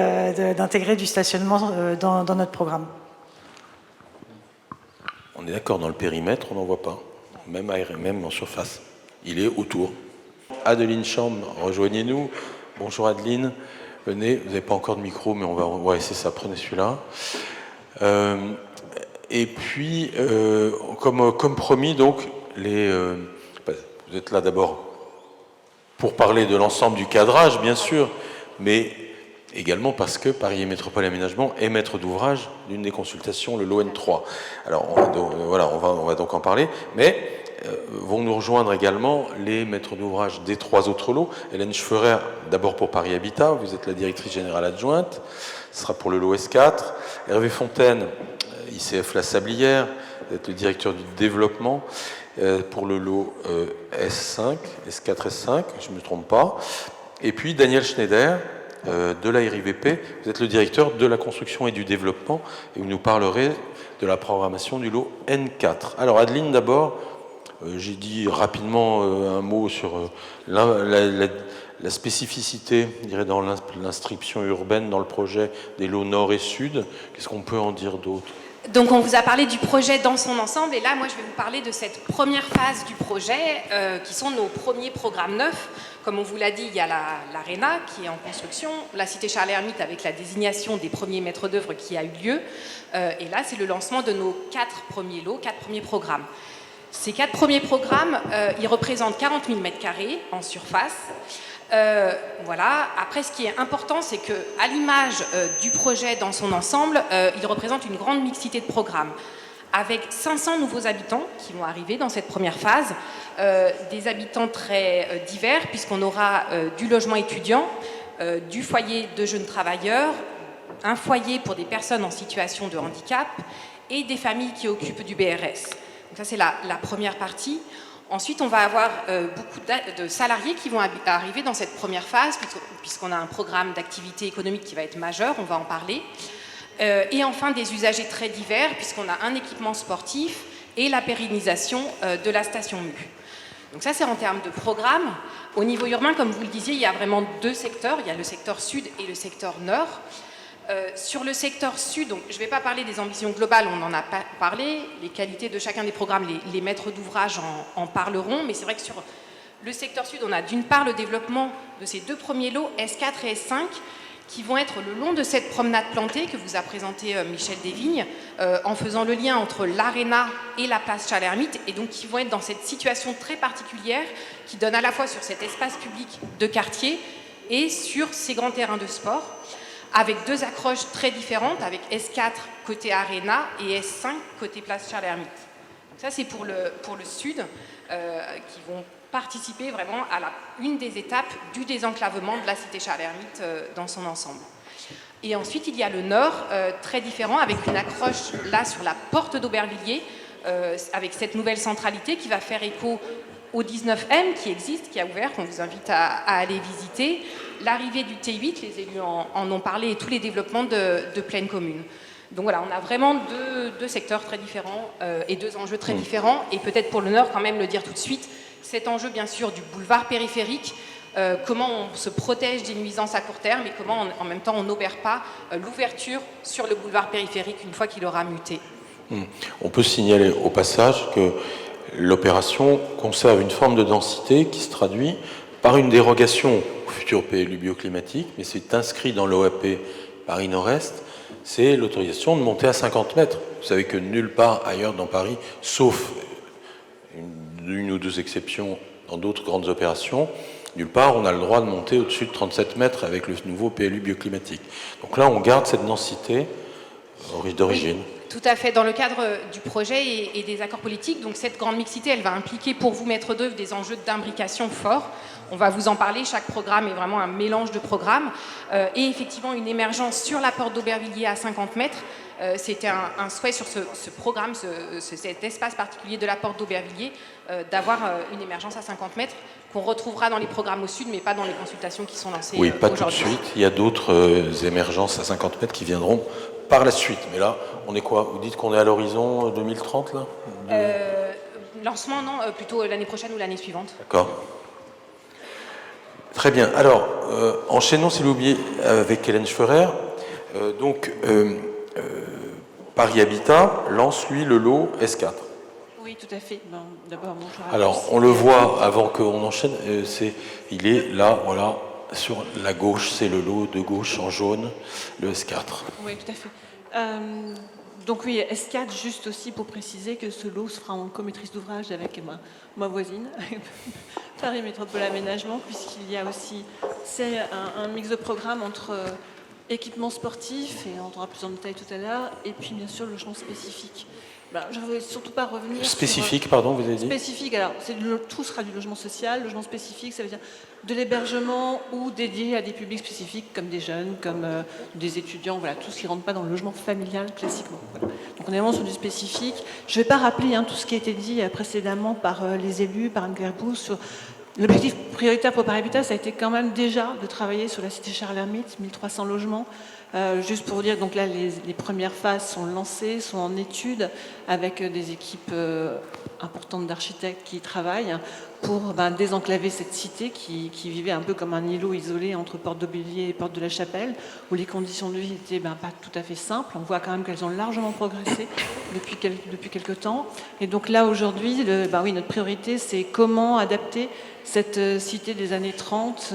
d'intégrer du stationnement dans notre programme. On est d'accord, dans le périmètre, on n'en voit pas, même en surface. Il est autour. Adeline Chambre, rejoignez-nous. Bonjour Adeline, venez, vous n'avez pas encore de micro, mais on va... Ouais, c'est ça, prenez celui-là. Et puis, comme promis, donc, vous êtes là d'abord pour parler de l'ensemble du cadrage, bien sûr, mais également parce que Paris Métropole Aménagement est maître d'ouvrage d'une des consultations, le LON 3. Alors, on va donc en parler, mais... vont nous rejoindre également les maîtres d'ouvrage des 3 autres lots. Hélène Schferer, d'abord pour Paris Habitat, vous êtes la directrice générale adjointe, ce sera pour le lot S4. Hervé Fontaine, ICF La Sablière, vous êtes le directeur du développement pour le lot S5, S4, S5, je ne me trompe pas. Et puis Daniel Schneider, de la RIVP, vous êtes le directeur de la construction et du développement, et vous nous parlerez de la programmation du lot N4. Alors Adeline, d'abord, j'ai dit rapidement un mot sur la spécificité, je dirais, dans l'inscription urbaine dans le projet des lots nord et sud. Qu'est-ce qu'on peut en dire d'autre? Donc on vous a parlé du projet dans son ensemble, et là moi je vais vous parler de cette première phase du projet qui sont nos premiers programmes neufs. Comme on vous l'a dit, il y a l'Arena qui est en construction, la Cité Charles-Hermite avec la désignation des premiers maîtres d'œuvre qui a eu lieu, et là c'est le lancement de nos 4 premiers lots, 4 premiers programmes. Ces 4 premiers programmes, ils représentent 40 000 m² en surface. Voilà. Après, ce qui est important, c'est qu'à l'image du projet dans son ensemble, il représente une grande mixité de programmes, avec 500 nouveaux habitants qui vont arriver dans cette première phase, des habitants très divers, puisqu'on aura du logement étudiant, du foyer de jeunes travailleurs, un foyer pour des personnes en situation de handicap et des familles qui occupent du BRS. Donc ça, c'est la première partie. Ensuite, on va avoir beaucoup de salariés qui vont arriver dans cette première phase, puisqu'on a un programme d'activité économique qui va être majeur, on va en parler. Et enfin, des usagers très divers, puisqu'on a un équipement sportif et la pérennisation de la station MU. Donc ça, c'est en termes de programme. Au niveau urbain, comme vous le disiez, il y a vraiment 2 secteurs. Il y a le secteur sud et le secteur nord. Sur le secteur sud, donc, je ne vais pas parler des ambitions globales, on en a pas parlé, les qualités de chacun des programmes, les maîtres d'ouvrage en parleront, mais c'est vrai que sur le secteur sud, on a d'une part le développement de ces 2 premiers lots, S4 et S5, qui vont être le long de cette promenade plantée que vous a présentée Michel Desvignes, en faisant le lien entre l'Arena et la place Charles-Hermite, et donc qui vont être dans cette situation très particulière qui donne à la fois sur cet espace public de quartier et sur ces grands terrains de sport, avec deux accroches très différentes, avec S4 côté Arena et S5 côté place Charles-Hermite. Ça, c'est pour le sud, qui vont participer vraiment à une des étapes du désenclavement de la cité Charles-Hermite dans son ensemble. Et ensuite, il y a le nord, très différent, avec une accroche là sur la porte d'Aubervilliers, avec cette nouvelle centralité qui va faire écho au 19M qui existe, qui a ouvert, qu'on vous invite à aller visiter, l'arrivée du T8, les élus en ont parlé, et tous les développements de pleine commune. Donc voilà, on a vraiment deux secteurs très différents et deux enjeux très différents. Et peut-être pour le Nord, quand même le dire tout de suite, cet enjeu bien sûr du boulevard périphérique, comment on se protège des nuisances à court terme et comment en même temps on n'opère pas l'ouverture sur le boulevard périphérique une fois qu'il aura muté. On peut signaler au passage que l'opération conserve une forme de densité qui se traduit par une dérogation au futur PLU bioclimatique, mais c'est inscrit dans l'OAP Paris Nord-Est, c'est l'autorisation de monter à 50 mètres. Vous savez que nulle part ailleurs dans Paris, sauf une ou deux exceptions dans d'autres grandes opérations, nulle part on a le droit de monter au-dessus de 37 mètres avec le nouveau PLU bioclimatique. Donc là, on garde cette densité d'origine. Oui. Tout à fait, dans le cadre du projet et des accords politiques. Donc cette grande mixité, elle va impliquer pour vous, maître d'œuvre, des enjeux d'imbrication forts. On va vous en parler, chaque programme est vraiment un mélange de programmes. Et effectivement, une émergence sur la porte d'Aubervilliers à 50 mètres. C'était un souhait sur ce programme, cet espace particulier de la porte d'Aubervilliers, d'avoir une émergence à 50 mètres qu'on retrouvera dans les programmes au sud, mais pas dans les consultations qui sont lancées aujourd'hui. Oui, pas tout de suite. Il y a d'autres émergences à 50 mètres qui viendront par la suite. Mais là, on est quoi? Vous dites qu'on est à l'horizon 2030, là Lancement, non, plutôt l'année prochaine ou l'année suivante. D'accord. Très bien. Alors, enchaînons, s'il vous plaît, avec Hélène Schferrer. Paris Habitat lance, lui, le lot S4. Oui, tout à fait. Bon, d'abord, bonjour à tous. Alors, on le voit avant qu'on enchaîne, il est là, voilà, sur la gauche, c'est le lot de gauche en jaune, le S4. Oui, tout à fait. Donc oui, S4, juste aussi pour préciser que ce lot se fera en co-maîtrise d'ouvrage avec ma voisine, Paris Métropole Aménagement, puisqu'il y a aussi, c'est un mix de programmes entre équipements sportifs, et on aura plus en détail tout à l'heure, et puis bien sûr le logement spécifique. Je ne veux surtout pas revenir spécifique, pardon, vous avez dit spécifique, alors tout sera du logement social. Logement spécifique, ça veut dire de l'hébergement ou dédié à des publics spécifiques comme des jeunes, comme des étudiants, voilà, tout ce qui ne rentre pas dans le logement familial classiquement. Voilà. Donc on est vraiment sur du spécifique. Je ne vais pas rappeler tout ce qui a été dit précédemment par les élus, par Anne-Claire Bousse, sur l'objectif prioritaire pour Paris Habitat, ça a été quand même déjà de travailler sur la cité Charles-Hermite, 1300 logements. Juste pour vous dire, donc là, les premières phases sont lancées, sont en étude, avec des équipes importantes d'architectes qui y travaillent pour désenclaver cette cité qui vivait un peu comme un îlot isolé entre Porte d'Aubervilliers et Porte de la Chapelle, où les conditions de vie étaient pas tout à fait simples. On voit quand même qu'elles ont largement progressé depuis quelques temps. Et donc là, aujourd'hui, notre priorité, c'est comment adapter cette cité des années 30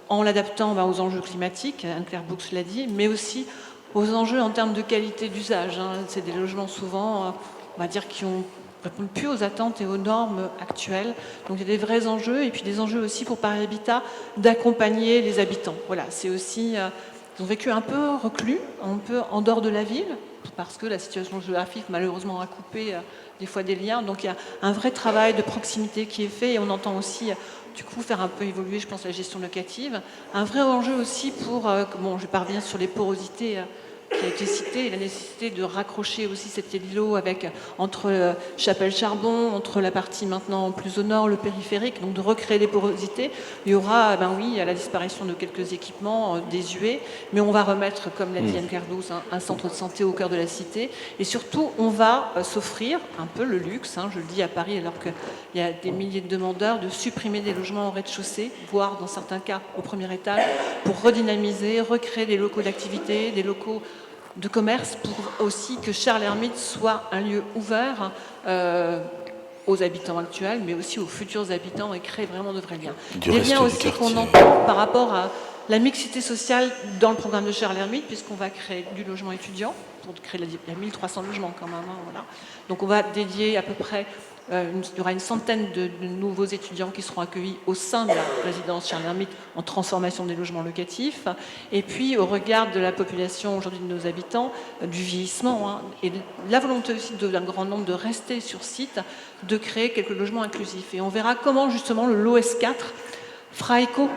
en l'adaptant aux enjeux climatiques, Anne-Claire Bousse l'a dit, mais aussi aux enjeux en termes de qualité d'usage. C'est des logements souvent, on va dire, qui ne répondent plus aux attentes et aux normes actuelles. Donc il y a des vrais enjeux, et puis des enjeux aussi pour Paris Habitat d'accompagner les habitants. Voilà, c'est aussi, ils ont vécu un peu reclus, un peu en dehors de la ville, parce que la situation géographique malheureusement a coupé des fois des liens. Donc il y a un vrai travail de proximité qui est fait, et on entend aussi du coup faire un peu évoluer, je pense, la gestion locative. Un vrai enjeu aussi pour, je vais pas revenir sur les porosités qui a été citée, la nécessité de raccrocher aussi cet îlot entre Chapelle-Charbon, entre la partie maintenant plus au nord, le périphérique, donc de recréer des porosités. Il y aura, la disparition de quelques équipements désuets, mais on va remettre, comme l'a dit Anne-Claire Bousse, un centre de santé au cœur de la cité. Et surtout, on va s'offrir un peu le luxe, je le dis à Paris, alors qu'il y a des milliers de demandeurs, de supprimer des logements au rez-de-chaussée, voire dans certains cas au premier étage, pour redynamiser, recréer des locaux d'activité, des locaux de commerce, pour aussi que Charles-Hermite soit un lieu ouvert aux habitants actuels, mais aussi aux futurs habitants et créer vraiment de vrais liens. Du Des reste liens du aussi quartier. qu'on entend par rapport à la mixité sociale dans le programme de Charles Hermite, puisqu'on va créer du logement étudiant, pour créer il y a 1300 logements quand même. Hein, voilà. Donc on va dédier à peu près, il y aura une centaine de nouveaux étudiants qui seront accueillis au sein de la résidence Charles Hermite en transformation des logements locatifs. Et puis au regard de la population aujourd'hui de nos habitants, du vieillissement, hein, et la volonté aussi d'un grand nombre de rester sur site, de créer quelques logements inclusifs. Et on verra comment justement le LOS 4 fera écho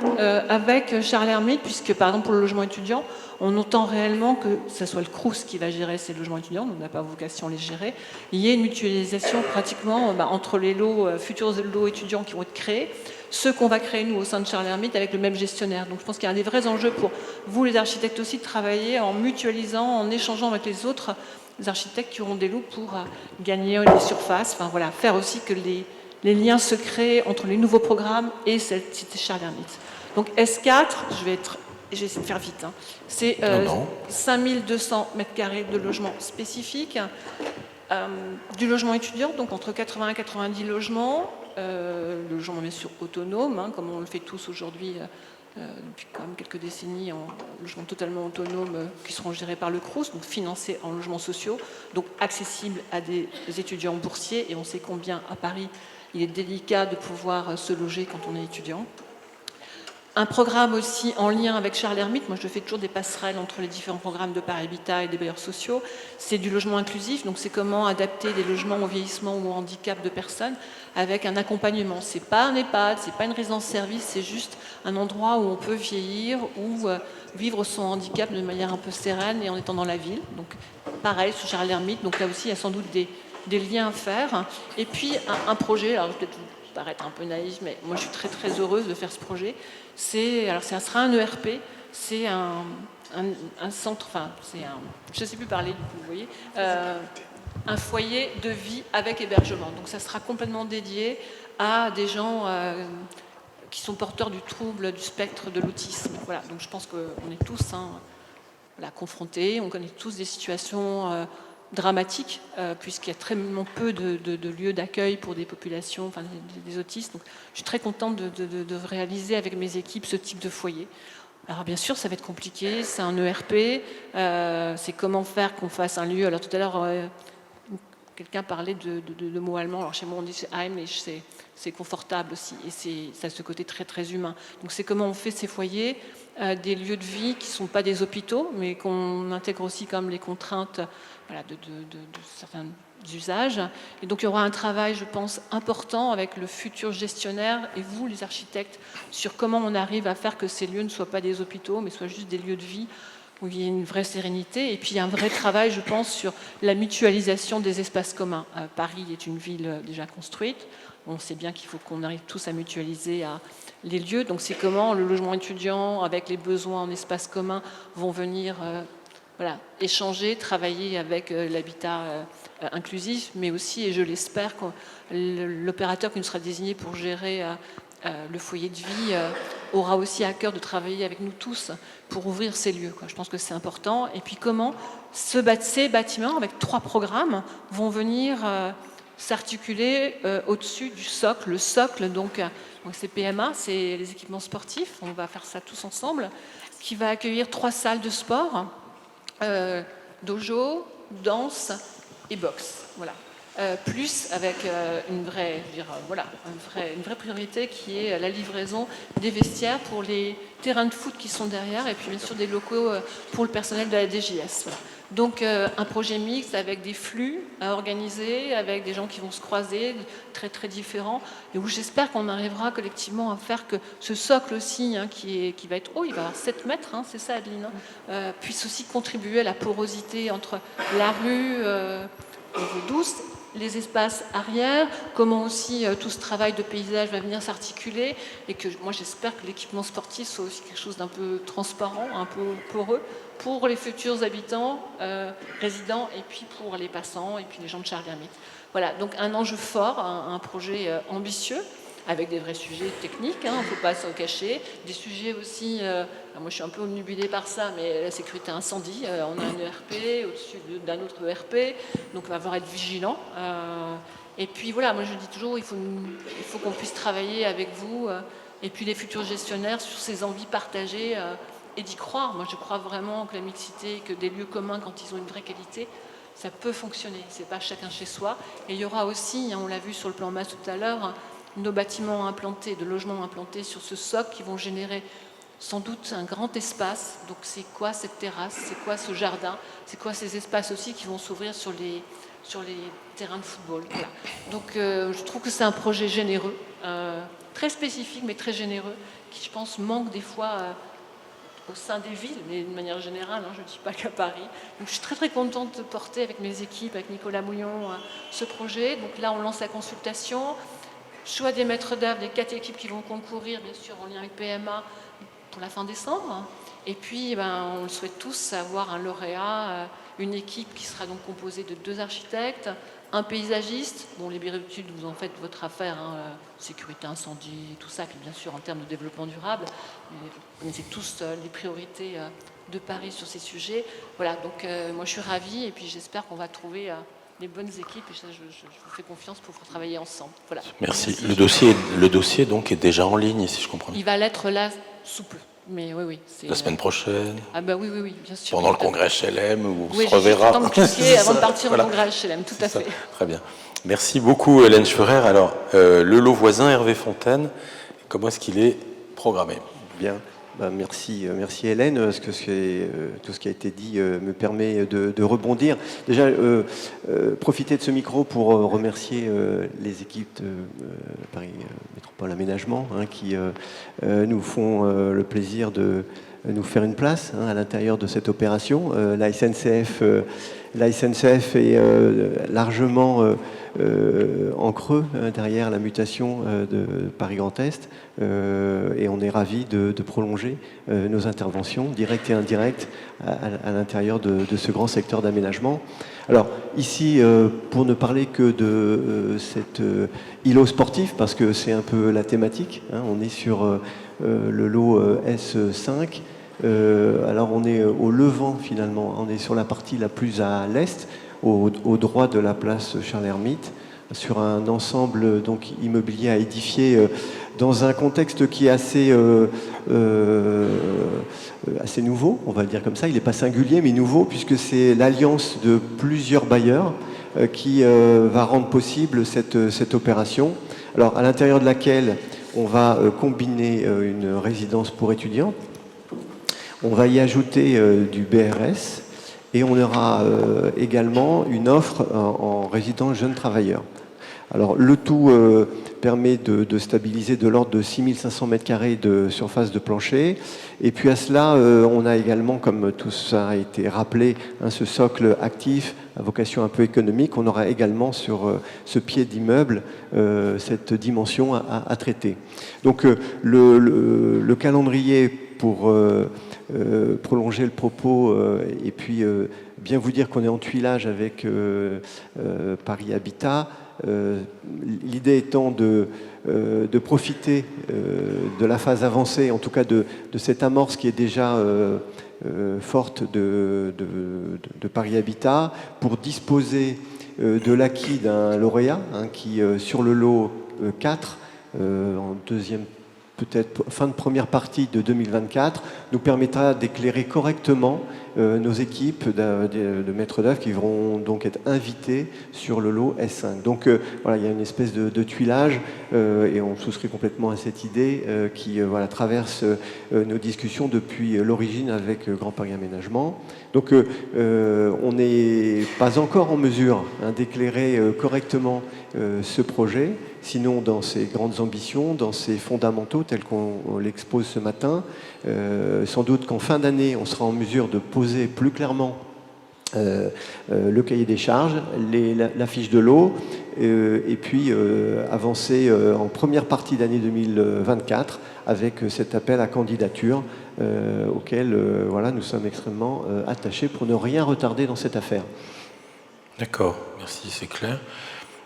avec Charles Hermite, puisque par exemple pour le logement étudiant, on entend réellement que ce soit le Crous qui va gérer ces logements étudiants, on n'a pas vocation à les gérer. Il y a une mutualisation pratiquement entre les lots, futurs lots étudiants qui vont être créés, ceux qu'on va créer nous au sein de Charles Hermite avec le même gestionnaire. Donc je pense qu'il y a un des vrais enjeux pour vous les architectes aussi de travailler en mutualisant, en échangeant avec les autres architectes qui auront des lots pour gagner des surfaces, enfin voilà, faire aussi que les liens se créent entre les nouveaux programmes et cette cité Charles Hermite. Donc S4, je vais essayer de faire vite, hein. C'est 5200 m² de logements spécifiques, du logement étudiant, donc entre 80 et 90 logements, le logement bien sûr autonome, hein, comme on le fait tous aujourd'hui depuis quand même quelques décennies, en logements totalement autonomes qui seront gérés par le Crous, donc financés en logements sociaux, donc accessibles à des étudiants boursiers, et on sait combien à Paris il est délicat de pouvoir se loger quand on est étudiant. Un programme aussi en lien avec Charles Hermite, moi je fais toujours des passerelles entre les différents programmes de Paris Habitat et des bailleurs sociaux, c'est du logement inclusif, donc c'est comment adapter des logements au vieillissement ou au handicap de personnes avec un accompagnement. C'est pas un EHPAD, c'est pas une résidence-service, c'est juste un endroit où on peut vieillir ou vivre son handicap de manière un peu sereine et en étant dans la ville. Donc pareil sur Charles Hermite, donc là aussi il y a sans doute des liens à faire. Et puis un projet, alors peut-être vous paraître un peu naïf, mais moi je suis très très heureuse de faire ce projet. Ça sera un ERP, c'est un centre, enfin c'est un, je ne sais plus parler du coup, vous voyez, un foyer de vie avec hébergement. Donc ça sera complètement dédié à des gens qui sont porteurs du trouble du spectre de l'autisme. Voilà, donc je pense qu'on est tous confrontés, on connaît tous des situations dramatique, puisqu'il y a très peu de lieux d'accueil pour des populations, enfin des autistes. Donc, je suis très contente de réaliser avec mes équipes ce type de foyer. Alors bien sûr, ça va être compliqué, c'est un ERP, c'est comment faire qu'on fasse un lieu. Alors tout à l'heure, quelqu'un parlait de mots allemands. Alors chez moi, on dit Heimlich, c'est confortable aussi, et ça a ce côté très très humain. Donc c'est comment on fait ces foyers, des lieux de vie qui ne sont pas des hôpitaux, mais qu'on intègre aussi comme les contraintes de certains usages. Et donc il y aura un travail, je pense, important avec le futur gestionnaire et vous, les architectes, sur comment on arrive à faire que ces lieux ne soient pas des hôpitaux, mais soient juste des lieux de vie où il y a une vraie sérénité. Et puis il y a un vrai travail, je pense, sur la mutualisation des espaces communs. Paris est une ville déjà construite. On sait bien qu'il faut qu'on arrive tous à mutualiser les lieux. Donc c'est comment le logement étudiant, avec les besoins en espace commun, vont venir échanger, travailler avec l'habitat inclusif, mais aussi, et je l'espère, l'opérateur qui nous sera désigné pour gérer le foyer de vie aura aussi à cœur de travailler avec nous tous pour ouvrir ces lieux. Je pense que c'est important. Et puis comment ces bâtiments, avec 3 programmes, vont venir s'articuler au-dessus du socle. Le socle, donc c'est PMA, c'est les équipements sportifs, on va faire ça tous ensemble, qui va accueillir 3 salles de sport, dojo, danse et boxe. Voilà. Plus avec une vraie priorité qui est la livraison des vestiaires pour les terrains de foot qui sont derrière et puis bien sûr des locaux pour le personnel de la DGS. Voilà. Donc un projet mixte avec des flux à organiser, avec des gens qui vont se croiser, très très différents, et où j'espère qu'on arrivera collectivement à faire que ce socle aussi, qui va être haut, il va avoir 7 mètres, c'est ça Adeline, puisse aussi contribuer à la porosité entre la rue douce, les espaces arrière, comment aussi tout ce travail de paysage va venir s'articuler, et que moi j'espère que l'équipement sportif soit aussi quelque chose d'un peu transparent, un peu poreux, pour les futurs habitants, résidents, et puis pour les passants, et puis les gens de Charles Hermite. Voilà, donc un enjeu fort, un projet ambitieux, avec des vrais sujets techniques, il ne faut pas s'en cacher. Des sujets aussi, moi je suis un peu obnubilée par ça, mais la sécurité incendie, on a un ERP au-dessus d'un autre ERP, donc on va devoir être vigilant. Et puis voilà, moi je dis toujours, il faut qu'on puisse travailler avec vous, et puis les futurs gestionnaires sur ces envies partagées, et d'y croire. Moi je crois vraiment que la mixité, que des lieux communs, quand ils ont une vraie qualité, ça peut fonctionner, c'est pas chacun chez soi. Et il y aura aussi, on l'a vu sur le plan masse tout à l'heure, nos bâtiments implantés, de logements implantés sur ce socle qui vont générer sans doute un grand espace. Donc c'est quoi cette terrasse, c'est quoi ce jardin, c'est quoi ces espaces aussi qui vont s'ouvrir sur les terrains de football. Voilà. Donc je trouve que c'est un projet généreux, très spécifique mais très généreux, qui je pense manque des fois au sein des villes, mais de manière générale, je ne dis pas qu'à Paris. Donc je suis très très contente de porter avec mes équipes, avec Nicolas Mouillon, ce projet. Donc là on lance la consultation, choix des maîtres d'œuvre, des 4 équipes qui vont concourir, bien sûr en lien avec PMA, pour la fin décembre. Et puis on le souhaite tous avoir un lauréat, une équipe qui sera donc composée de 2 architectes, un paysagiste, les bureaux d'études, vous en faites votre affaire, sécurité, incendie, tout ça, puis bien sûr en termes de développement durable, vous connaissez tous les priorités de Paris sur ces sujets. Voilà, donc moi je suis ravie, et puis j'espère qu'on va trouver les bonnes équipes, et je vous fais confiance pour travailler ensemble. Voilà. Merci. Le dossier donc est déjà en ligne, si je comprends bien. Il va l'être là sous peu. Mais oui, la semaine prochaine. Ah bah oui, bien sûr. Pendant le congrès HLM, où on se reverra. reverra. Oui, avant de partir au congrès HLM, tout à fait. Très bien. Merci beaucoup, Hélène Schwerer. Alors, le lot voisin, Hervé Fontaine, comment est-ce qu'il est programmé? Bien. Merci Hélène, parce que tout ce qui a été dit me permet de rebondir. Déjà, profiter de ce micro pour remercier les équipes de Paris Métropole Aménagement qui nous font le plaisir de nous faire une place à l'intérieur de cette opération. La SNCF est largement en creux derrière la mutation de Paris Grand Est, et on est ravis de prolonger nos interventions directes et indirectes à l'intérieur de ce grand secteur d'aménagement. Alors ici, pour ne parler que de cet îlot sportif, parce que c'est un peu la thématique, on est sur le lot S5. Alors on est au Levant finalement, on est sur la partie la plus à l'est, au droit de la place Charles-Hermite, sur un ensemble donc immobilier à édifier dans un contexte qui est assez nouveau, on va le dire comme ça. Il n'est pas singulier mais nouveau, puisque c'est l'alliance de plusieurs bailleurs qui va rendre possible cette opération. Alors à l'intérieur de laquelle on va combiner une résidence pour étudiants. On va y ajouter du BRS, et on aura également une offre en résidence jeunes travailleurs. Alors le tout permet de stabiliser de l'ordre de 6500 m² de surface de plancher. Et puis à cela, on a également, comme tout ça a été rappelé, ce socle actif à vocation un peu économique. On aura également sur ce pied d'immeuble cette dimension à traiter. Donc le calendrier pour prolonger le propos et puis bien vous dire qu'on est en tuilage avec Paris Habitat. L'idée étant de profiter de la phase avancée, en tout cas de cette amorce qui est déjà forte de Paris Habitat, pour disposer de l'acquis d'un lauréat qui, sur le lot 4, en deuxième peut-être fin de première partie de 2024, nous permettra d'éclairer correctement nos équipes de maîtres d'œuvre qui vont donc être invités sur le lot S5. Donc voilà, il y a une espèce de tuilage et on souscrit complètement à cette idée qui traverse nos discussions depuis l'origine avec Grand Paris Aménagement. Donc on n'est pas encore en mesure d'éclairer correctement ce projet, sinon dans ses grandes ambitions, dans ses fondamentaux tels qu'on l'expose ce matin. Sans doute qu'en fin d'année, on sera en mesure de poser plus clairement le cahier des charges, la fiche de l'eau, et puis avancer en première partie d'année 2024 avec cet appel à candidature auquel nous sommes extrêmement attachés pour ne rien retarder dans cette affaire. D'accord, merci, c'est clair.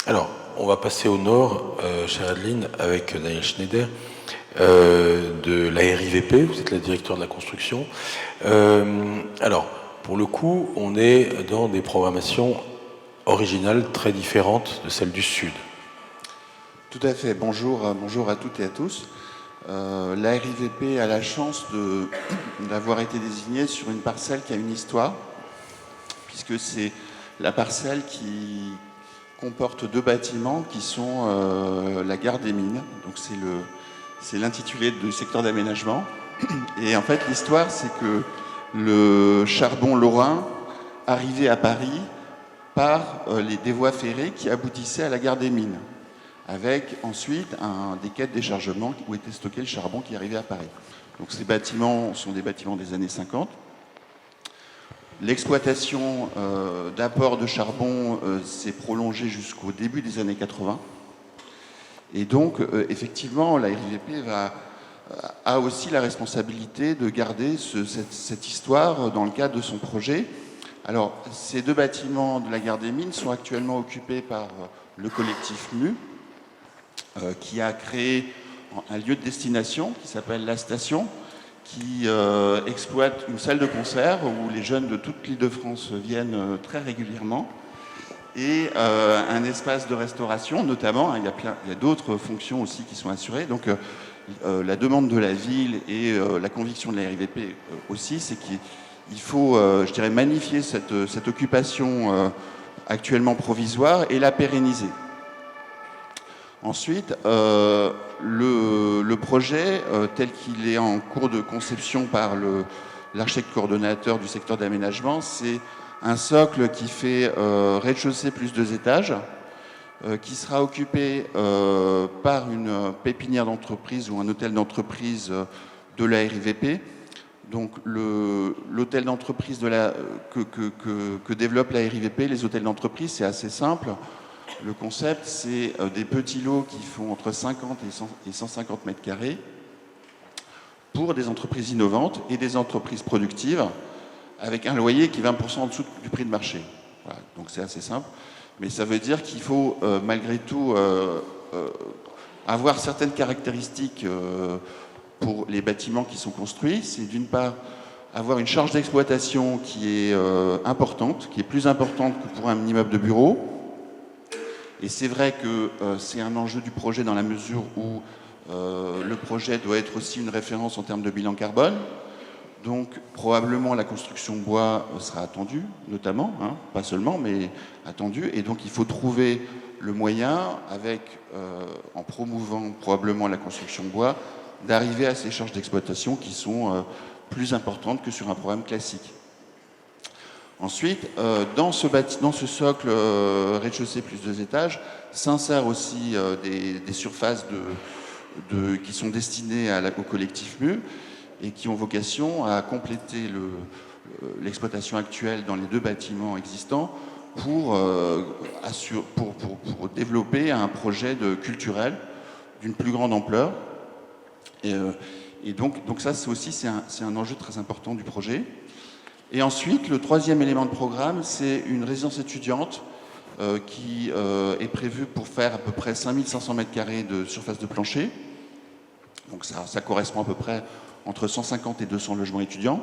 Alors, on va passer au nord, chère Adeline, avec Daniel Schneider, de la RIVP, vous êtes la directeur de la construction. Alors, pour le coup, on est dans des programmations originales très différentes de celles du Sud. Tout à fait. Bonjour à toutes et à tous. La RIVP a la chance d'avoir été désignée sur une parcelle qui a une histoire, puisque c'est la parcelle qui comporte 2 bâtiments qui sont la gare des Mines. Donc c'est l'intitulé du secteur d'aménagement. Et en fait, l'histoire, c'est que le charbon lorrain arrivait à Paris par des voies ferrées qui aboutissaient à la gare des Mines, avec ensuite des quais de déchargement où était stocké le charbon qui arrivait à Paris. Donc ces bâtiments sont des bâtiments des années 50. L'exploitation d'apport de charbon s'est prolongée jusqu'au début des années 80. Et donc, effectivement, la RIVP a aussi la responsabilité de garder cette histoire dans le cadre de son projet. Alors, ces 2 bâtiments de la gare des Mines sont actuellement occupés par le collectif MU, qui a créé un lieu de destination qui s'appelle La Station, qui exploite une salle de concert où les jeunes de toute l'Île-de-France viennent très régulièrement, et un espace de restauration notamment. Il y a d'autres fonctions aussi qui sont assurées. Donc la demande de la ville et la conviction de la RIVP aussi, c'est qu'il faut, je dirais, magnifier cette occupation actuellement provisoire et la pérenniser. Ensuite, le projet, tel qu'il est en cours de conception par l'architecte coordonnateur du secteur d'aménagement, c'est un socle qui fait rez-de-chaussée plus 2 étages, qui sera occupé par une pépinière d'entreprise ou un hôtel d'entreprise de la RIVP. Donc l'hôtel d'entreprise que développe la RIVP, les hôtels d'entreprise, c'est assez simple. Le concept, c'est des petits lots qui font entre 50 et 150 mètres carrés pour des entreprises innovantes et des entreprises productives, avec un loyer qui est 20% en dessous du prix de marché. Voilà, donc c'est assez simple. Mais ça veut dire qu'il faut malgré tout avoir certaines caractéristiques pour les bâtiments qui sont construits. C'est d'une part avoir une charge d'exploitation qui est importante, qui est plus importante que pour un immeuble de bureau. Et c'est vrai que c'est un enjeu du projet dans la mesure où le projet doit être aussi une référence en termes de bilan carbone. Donc probablement la construction bois sera attendue, notamment, hein, pas seulement, mais attendue. Et donc il faut trouver le moyen, en promouvant probablement la construction bois, d'arriver à ces charges d'exploitation qui sont plus importantes que sur un programme classique. Ensuite, dans ce socle rez-de-chaussée plus 2 étages, s'insèrent aussi des surfaces qui sont destinées au collectif MU et qui ont vocation à compléter l'exploitation actuelle dans les 2 bâtiments existants pour développer un projet culturel d'une plus grande ampleur. Et donc ça, c'est un enjeu très important du projet. Et ensuite, le 3e élément de programme, c'est une résidence étudiante qui est prévue pour faire à peu près 5500 m² de surface de plancher. Donc ça correspond à peu près entre 150 et 200 logements étudiants,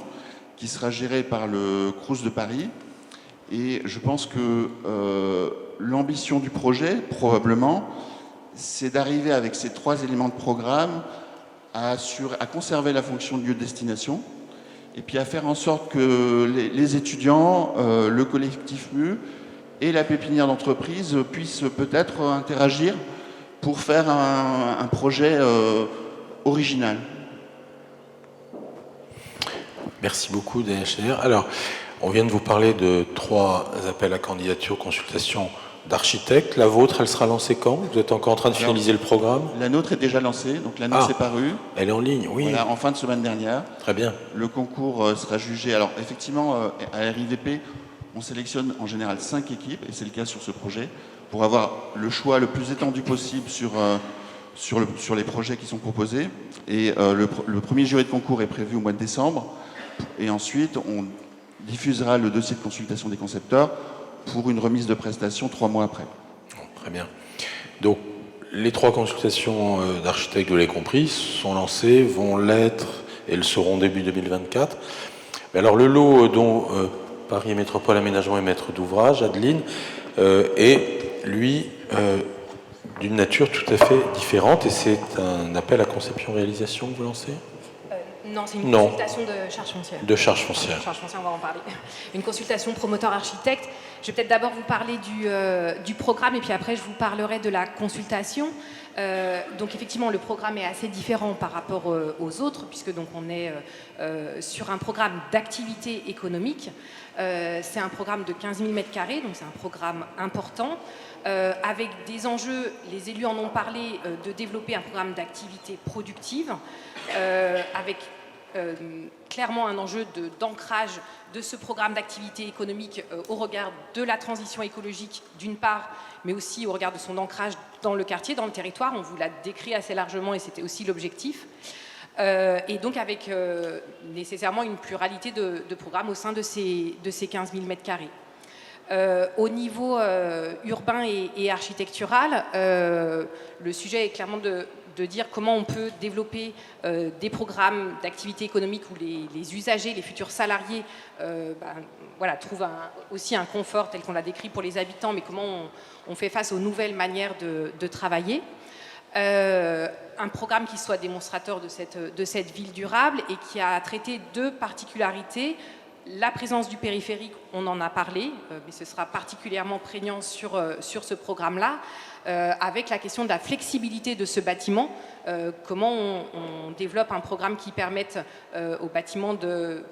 qui sera géré par le Crous de Paris. Et je pense que l'ambition du projet, probablement, c'est d'arriver avec ces 3 éléments de programme à conserver la fonction de lieu de destination, et puis à faire en sorte que les étudiants, le collectif MU et la pépinière d'entreprise puissent peut-être interagir pour faire un projet original. Merci beaucoup, Daniel Schneider. Alors, on vient de vous parler de 3 appels à candidature, consultation d'architectes. La vôtre, elle sera lancée quand? Vous êtes encore en train de finaliser le programme? La nôtre est déjà lancée, donc l'annonce est parue. Elle est en ligne, oui. Voilà, en fin de semaine dernière. Très bien. Le concours sera jugé. Alors, effectivement, à RIVP, on sélectionne en général 5 équipes, et c'est le cas sur ce projet, pour avoir le choix le plus étendu possible sur les projets qui sont proposés. Et le premier jury de concours est prévu au mois de décembre. Et ensuite, on diffusera le dossier de consultation des concepteurs pour une remise de prestations 3 mois après. Très bien. Donc, les 3 consultations d'architectes, vous l'avez compris, sont lancées, vont l'être et le seront début 2024. Mais alors, le lot dont Paris Métropole Aménagement est maître d'ouvrage, Adeline, est, lui, d'une nature tout à fait différente, et c'est un appel à conception-réalisation que vous lancez ? Non, c'est une consultation de charge foncière. De charge foncière. Charge foncière, on va en parler. Une consultation promoteur-architecte. Je vais peut-être d'abord vous parler du programme et puis après je vous parlerai de la consultation. Donc effectivement, le programme est assez différent par rapport aux autres puisque donc on est sur un programme d'activité économique. C'est un programme de 15 000 m², donc c'est un programme important. Avec des enjeux, les élus en ont parlé, de développer un programme d'activité productive avec clairement un enjeu d'ancrage de ce programme d'activité économique au regard de la transition écologique d'une part, mais aussi au regard de son ancrage dans le quartier, dans le territoire. On vous l'a décrit assez largement et c'était aussi l'objectif. Et donc avec nécessairement une pluralité de programmes au sein de ces 15 000 m². Au niveau urbain et architectural, le sujet est clairement de dire comment on peut développer des programmes d'activité économique où les usagers, les futurs salariés trouvent aussi un confort tel qu'on l'a décrit pour les habitants, mais comment on fait face aux nouvelles manières de travailler. Un programme qui soit démonstrateur de cette ville durable et qui a traité 2 particularités. La présence du périphérique, on en a parlé, mais ce sera particulièrement prégnant sur ce programme-là, avec la question de la flexibilité de ce bâtiment, comment on développe un programme qui permette au bâtiment de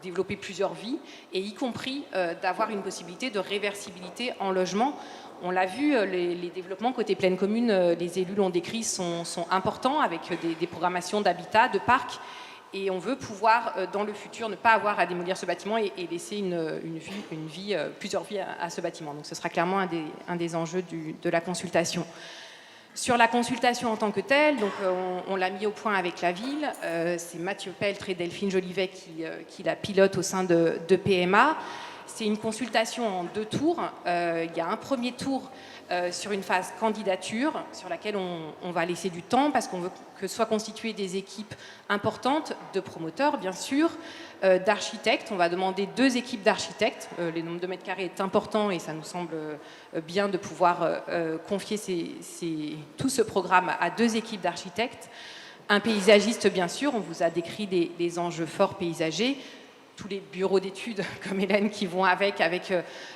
développer plusieurs vies, et y compris d'avoir une possibilité de réversibilité en logement. On l'a vu, les développements côté pleine commune, les élus l'ont décrit, sont importants, avec des programmations d'habitat, de parcs. Et on veut pouvoir, dans le futur, ne pas avoir à démolir ce bâtiment et laisser une vie, plusieurs vies à ce bâtiment. Donc ce sera clairement un des enjeux de la consultation. Sur la consultation en tant que telle, donc on l'a mis au point avec la ville. C'est Mathieu Peltre et Delphine Jolivet qui la pilotent au sein de PMA. C'est une consultation en 2 tours. Il y a un premier tour sur une phase candidature, sur laquelle on va laisser du temps parce qu'on veut que soient constituées des équipes importantes de promoteurs, bien sûr, d'architectes. On va demander 2 équipes d'architectes. Le nombre de mètres carrés est important et ça nous semble bien de pouvoir confier tout ce programme à 2 équipes d'architectes. Un paysagiste, bien sûr, on vous a décrit des enjeux forts paysagers. Tous les bureaux d'études comme Hélène qui vont avec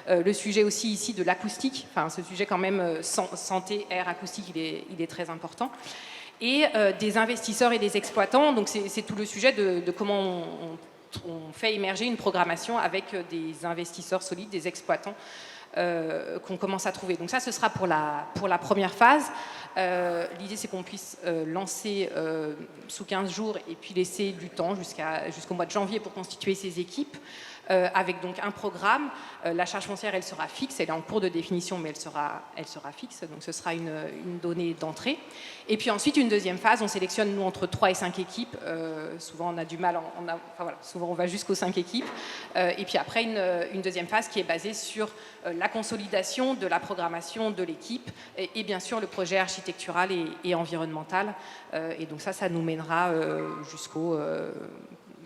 le sujet aussi ici de l'acoustique, enfin ce sujet quand même santé, air, acoustique, il est très important, et des investisseurs et des exploitants. Donc c'est tout le sujet de comment on fait émerger une programmation avec des investisseurs solides, des exploitants qu'on commence à trouver. Donc ça, ce sera pour la première phase. L'idée, c'est qu'on puisse lancer sous 15 jours et puis laisser du temps jusqu'au mois de janvier pour constituer ces équipes, avec donc un programme. La charge foncière, elle sera fixe, elle est en cours de définition, mais elle sera fixe, donc ce sera une donnée d'entrée. Et puis ensuite, une deuxième phase, on sélectionne, nous, entre 3 et 5 équipes. Souvent, on a du mal, souvent on va jusqu'aux 5 équipes. Et puis après, une deuxième phase qui est basée sur la consolidation de la programmation de l'équipe et bien sûr le projet architectural et environnemental. Et donc ça nous mènera jusqu'au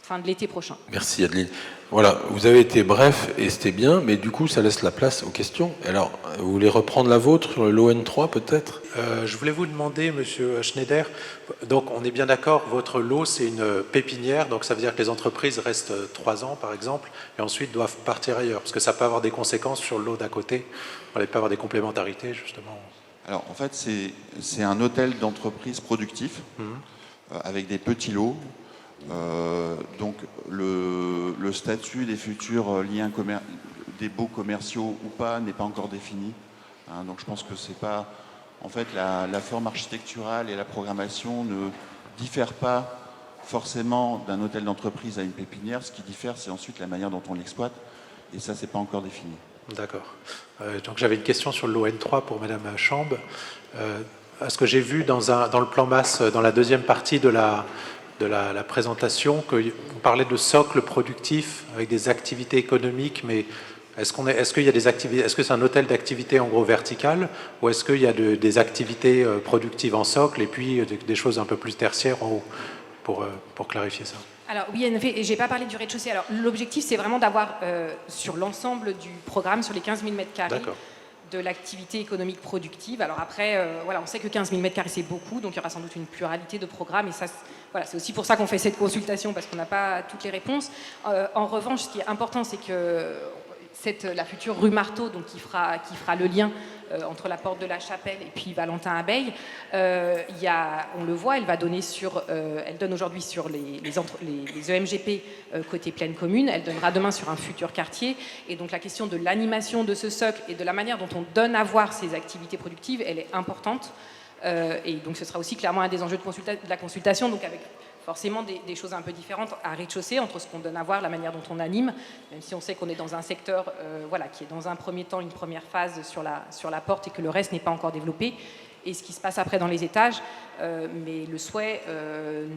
fin de l'été prochain. Merci Adeline. Voilà, vous avez été bref et c'était bien, mais du coup ça laisse la place aux questions. Alors, vous voulez reprendre la vôtre sur l'ON3 peut-être ? Je voulais vous demander, Monsieur Schneider, donc on est bien d'accord, votre lot c'est une pépinière, donc ça veut dire que les entreprises restent 3 ans par exemple, et ensuite doivent partir ailleurs, parce que ça peut avoir des conséquences sur le lot d'à côté, on peut avoir des complémentarités justement. Alors en fait c'est un hôtel d'entreprise productif, avec des petits lots. Donc le statut des futurs liens des baux commerciaux ou pas n'est pas encore défini. Donc je pense que c'est pas... En fait, la forme architecturale et la programmation ne diffèrent pas forcément d'un hôtel d'entreprise à une pépinière. Ce qui diffère, c'est ensuite la manière dont on l'exploite. Et ça, c'est pas encore défini. D'accord. Donc j'avais une question sur l'ON3 pour Madame Chambe. Ce que j'ai vu dans le plan masse, dans la deuxième partie de la présentation, qu'on parlait de socle productif avec des activités économiques, mais Est-ce qu'il y a des activités, est-ce que c'est un hôtel d'activités en gros verticales, ou est-ce qu'il y a des activités productives en socle et puis des choses un peu plus tertiaires en haut, pour clarifier ça? Alors oui, en effet, et j'ai pas parlé du rez-de-chaussée. Alors l'objectif, c'est vraiment d'avoir sur l'ensemble du programme, sur les 15 000 m², de l'activité économique productive. Alors après, voilà, on sait que 15 000 m², c'est beaucoup, donc il y aura sans doute une pluralité de programmes, et ça, voilà, c'est aussi pour ça qu'on fait cette consultation, parce qu'on n'a pas toutes les réponses. En revanche, ce qui est important, c'est que la future rue Marteau, donc qui fera le lien entre la porte de la Chapelle et puis Valentin-Abeille, on le voit, elle donne aujourd'hui sur les EMGP côté pleine commune, elle donnera demain sur un futur quartier, et donc la question de l'animation de ce socle et de la manière dont on donne à voir ces activités productives, elle est importante, et donc ce sera aussi clairement un des enjeux de la consultation, donc avec forcément des choses un peu différentes à rez-de-chaussée entre ce qu'on donne à voir, la manière dont on anime, même si on sait qu'on est dans un secteur qui est dans un premier temps, une première phase sur la porte et que le reste n'est pas encore développé, et ce qui se passe après dans les étages, mais le souhait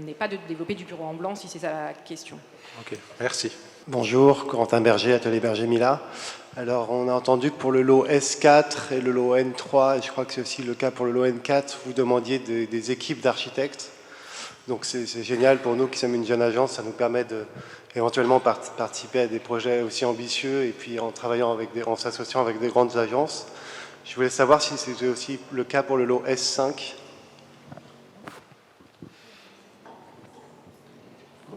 n'est pas de développer du bureau en blanc, si c'est ça la question. Ok, merci. Bonjour, Corentin Berger, Atelier Berger Mila. Alors, on a entendu que pour le lot S4 et le lot N3, et je crois que c'est aussi le cas pour le lot N4, vous demandiez des équipes d'architectes. Donc c'est génial pour nous qui sommes une jeune agence, ça nous permet d'éventuellement participer à des projets aussi ambitieux et puis en travaillant en s'associant avec des grandes agences. Je voulais savoir si c'était aussi le cas pour le lot S5.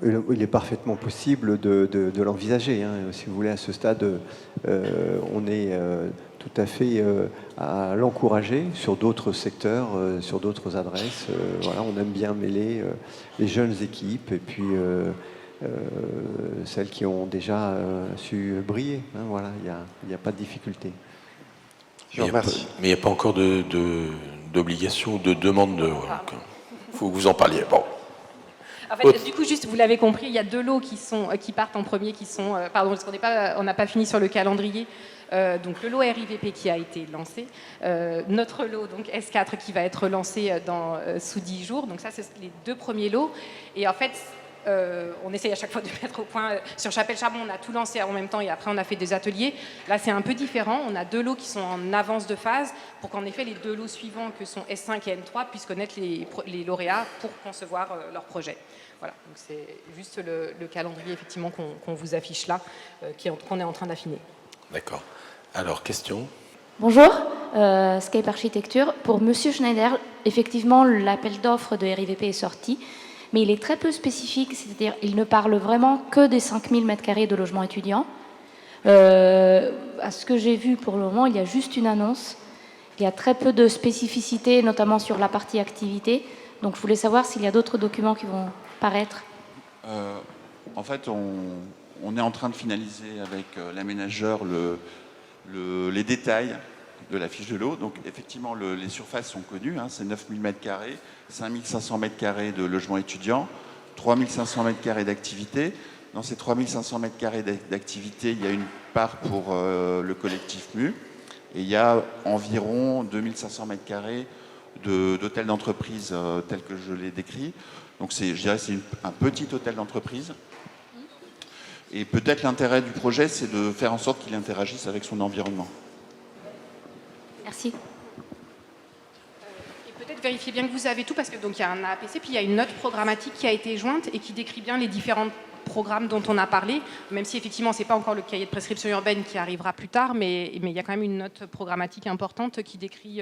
Il est parfaitement possible de l'envisager. Si vous voulez, à ce stade, on est tout à fait à l'encourager sur d'autres secteurs, sur d'autres adresses. Voilà, on aime bien mêler les jeunes équipes et puis celles qui ont déjà su briller. Voilà, il n'y a pas de difficulté. Je vous remercie. Mais il n'y a pas encore d'obligation, de demande de... Il faut que vous en parliez. Bon. En fait, du coup, juste, vous l'avez compris, il y a deux lots qui partent en premier, qui sont... pardon, parce qu'on n'a pas fini sur le calendrier. Donc le lot RIVP qui a été lancé, notre lot donc S4 qui va être lancé sous 10 jours. Donc ça, c'est les deux premiers lots. Et en fait, on essaye à chaque fois de mettre au point. Sur Chapelle-Charbon, on a tout lancé en même temps et après on a fait des ateliers. Là, c'est un peu différent. On a deux lots qui sont en avance de phase pour qu'en effet les deux lots suivants, que sont S5 et N3, puissent connaître les lauréats pour concevoir leur projet. Voilà, donc c'est juste le calendrier effectivement qu'on vous affiche là, qu'on est en train d'affiner. D'accord. Alors, question. Bonjour, Skype Architecture. Pour Monsieur Schneider, effectivement, l'appel d'offres de RIVP est sorti, mais il est très peu spécifique, c'est-à-dire il ne parle vraiment que des 5000 m² de logements étudiants. À ce que j'ai vu pour le moment, il y a juste une annonce. Il y a très peu de spécificité, notamment sur la partie activité. Donc je voulais savoir s'il y a d'autres documents qui vont paraître. En fait, on est en train de finaliser avec l'aménageur les détails de la fiche de lot. Donc effectivement, les surfaces sont connues, c'est 9000 m², 5500 m² de logements étudiants, 3500 m² d'activité. Dans ces 3500 m² d'activité, il y a une part pour le collectif MU, et il y a environ 2500 m² d'hôtels d'entreprise tels que je l'ai décrit. Donc je dirais que c'est un petit hôtel d'entreprise. Et peut-être l'intérêt du projet, c'est de faire en sorte qu'il interagisse avec son environnement. Merci. Et peut-être vérifier bien que vous avez tout, parce que donc il y a un APC, puis il y a une note programmatique qui a été jointe et qui décrit bien les différents programmes dont on a parlé, même si effectivement c'est pas encore le cahier de prescription urbaine qui arrivera plus tard, mais il y a quand même une note programmatique importante qui décrit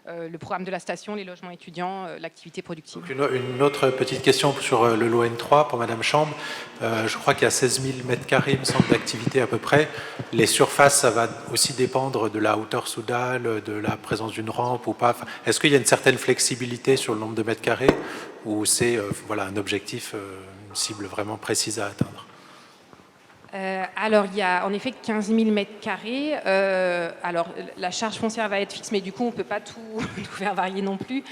le programme de la station, les logements étudiants, l'activité productive. Donc une autre petite question sur le lot N3 pour Madame Chambre. Je crois qu'il y a 16 000 m², il me semble, d'activité à peu près. Les surfaces, ça va aussi dépendre de la hauteur sous dalle, de la présence d'une rampe ou pas. Enfin, est-ce qu'il y a une certaine flexibilité sur le nombre de mètres carrés ou c'est voilà, un objectif, une cible vraiment précise à atteindre? Alors, il y a en effet 15 000 m². Alors, la charge foncière va être fixe, mais du coup, on ne peut pas tout faire varier non plus.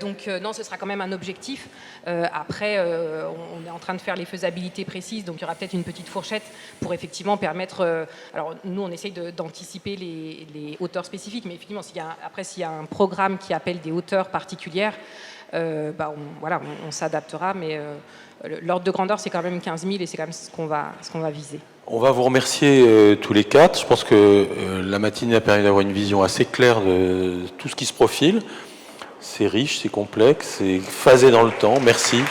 Donc, non, ce sera quand même un objectif. Après, on est en train de faire les faisabilités précises, donc il y aura peut-être une petite fourchette pour effectivement permettre... alors, nous, on essaye d'anticiper les hauteurs spécifiques, mais effectivement, s'il y a un programme qui appelle des hauteurs particulières, on s'adaptera, mais l'ordre de grandeur, c'est quand même 15 000 et c'est quand même ce qu'on va viser. On va vous remercier tous les quatre. Je pense que la matinée a permis d'avoir une vision assez claire de tout ce qui se profile. C'est riche, c'est complexe, c'est phasé dans le temps. Merci.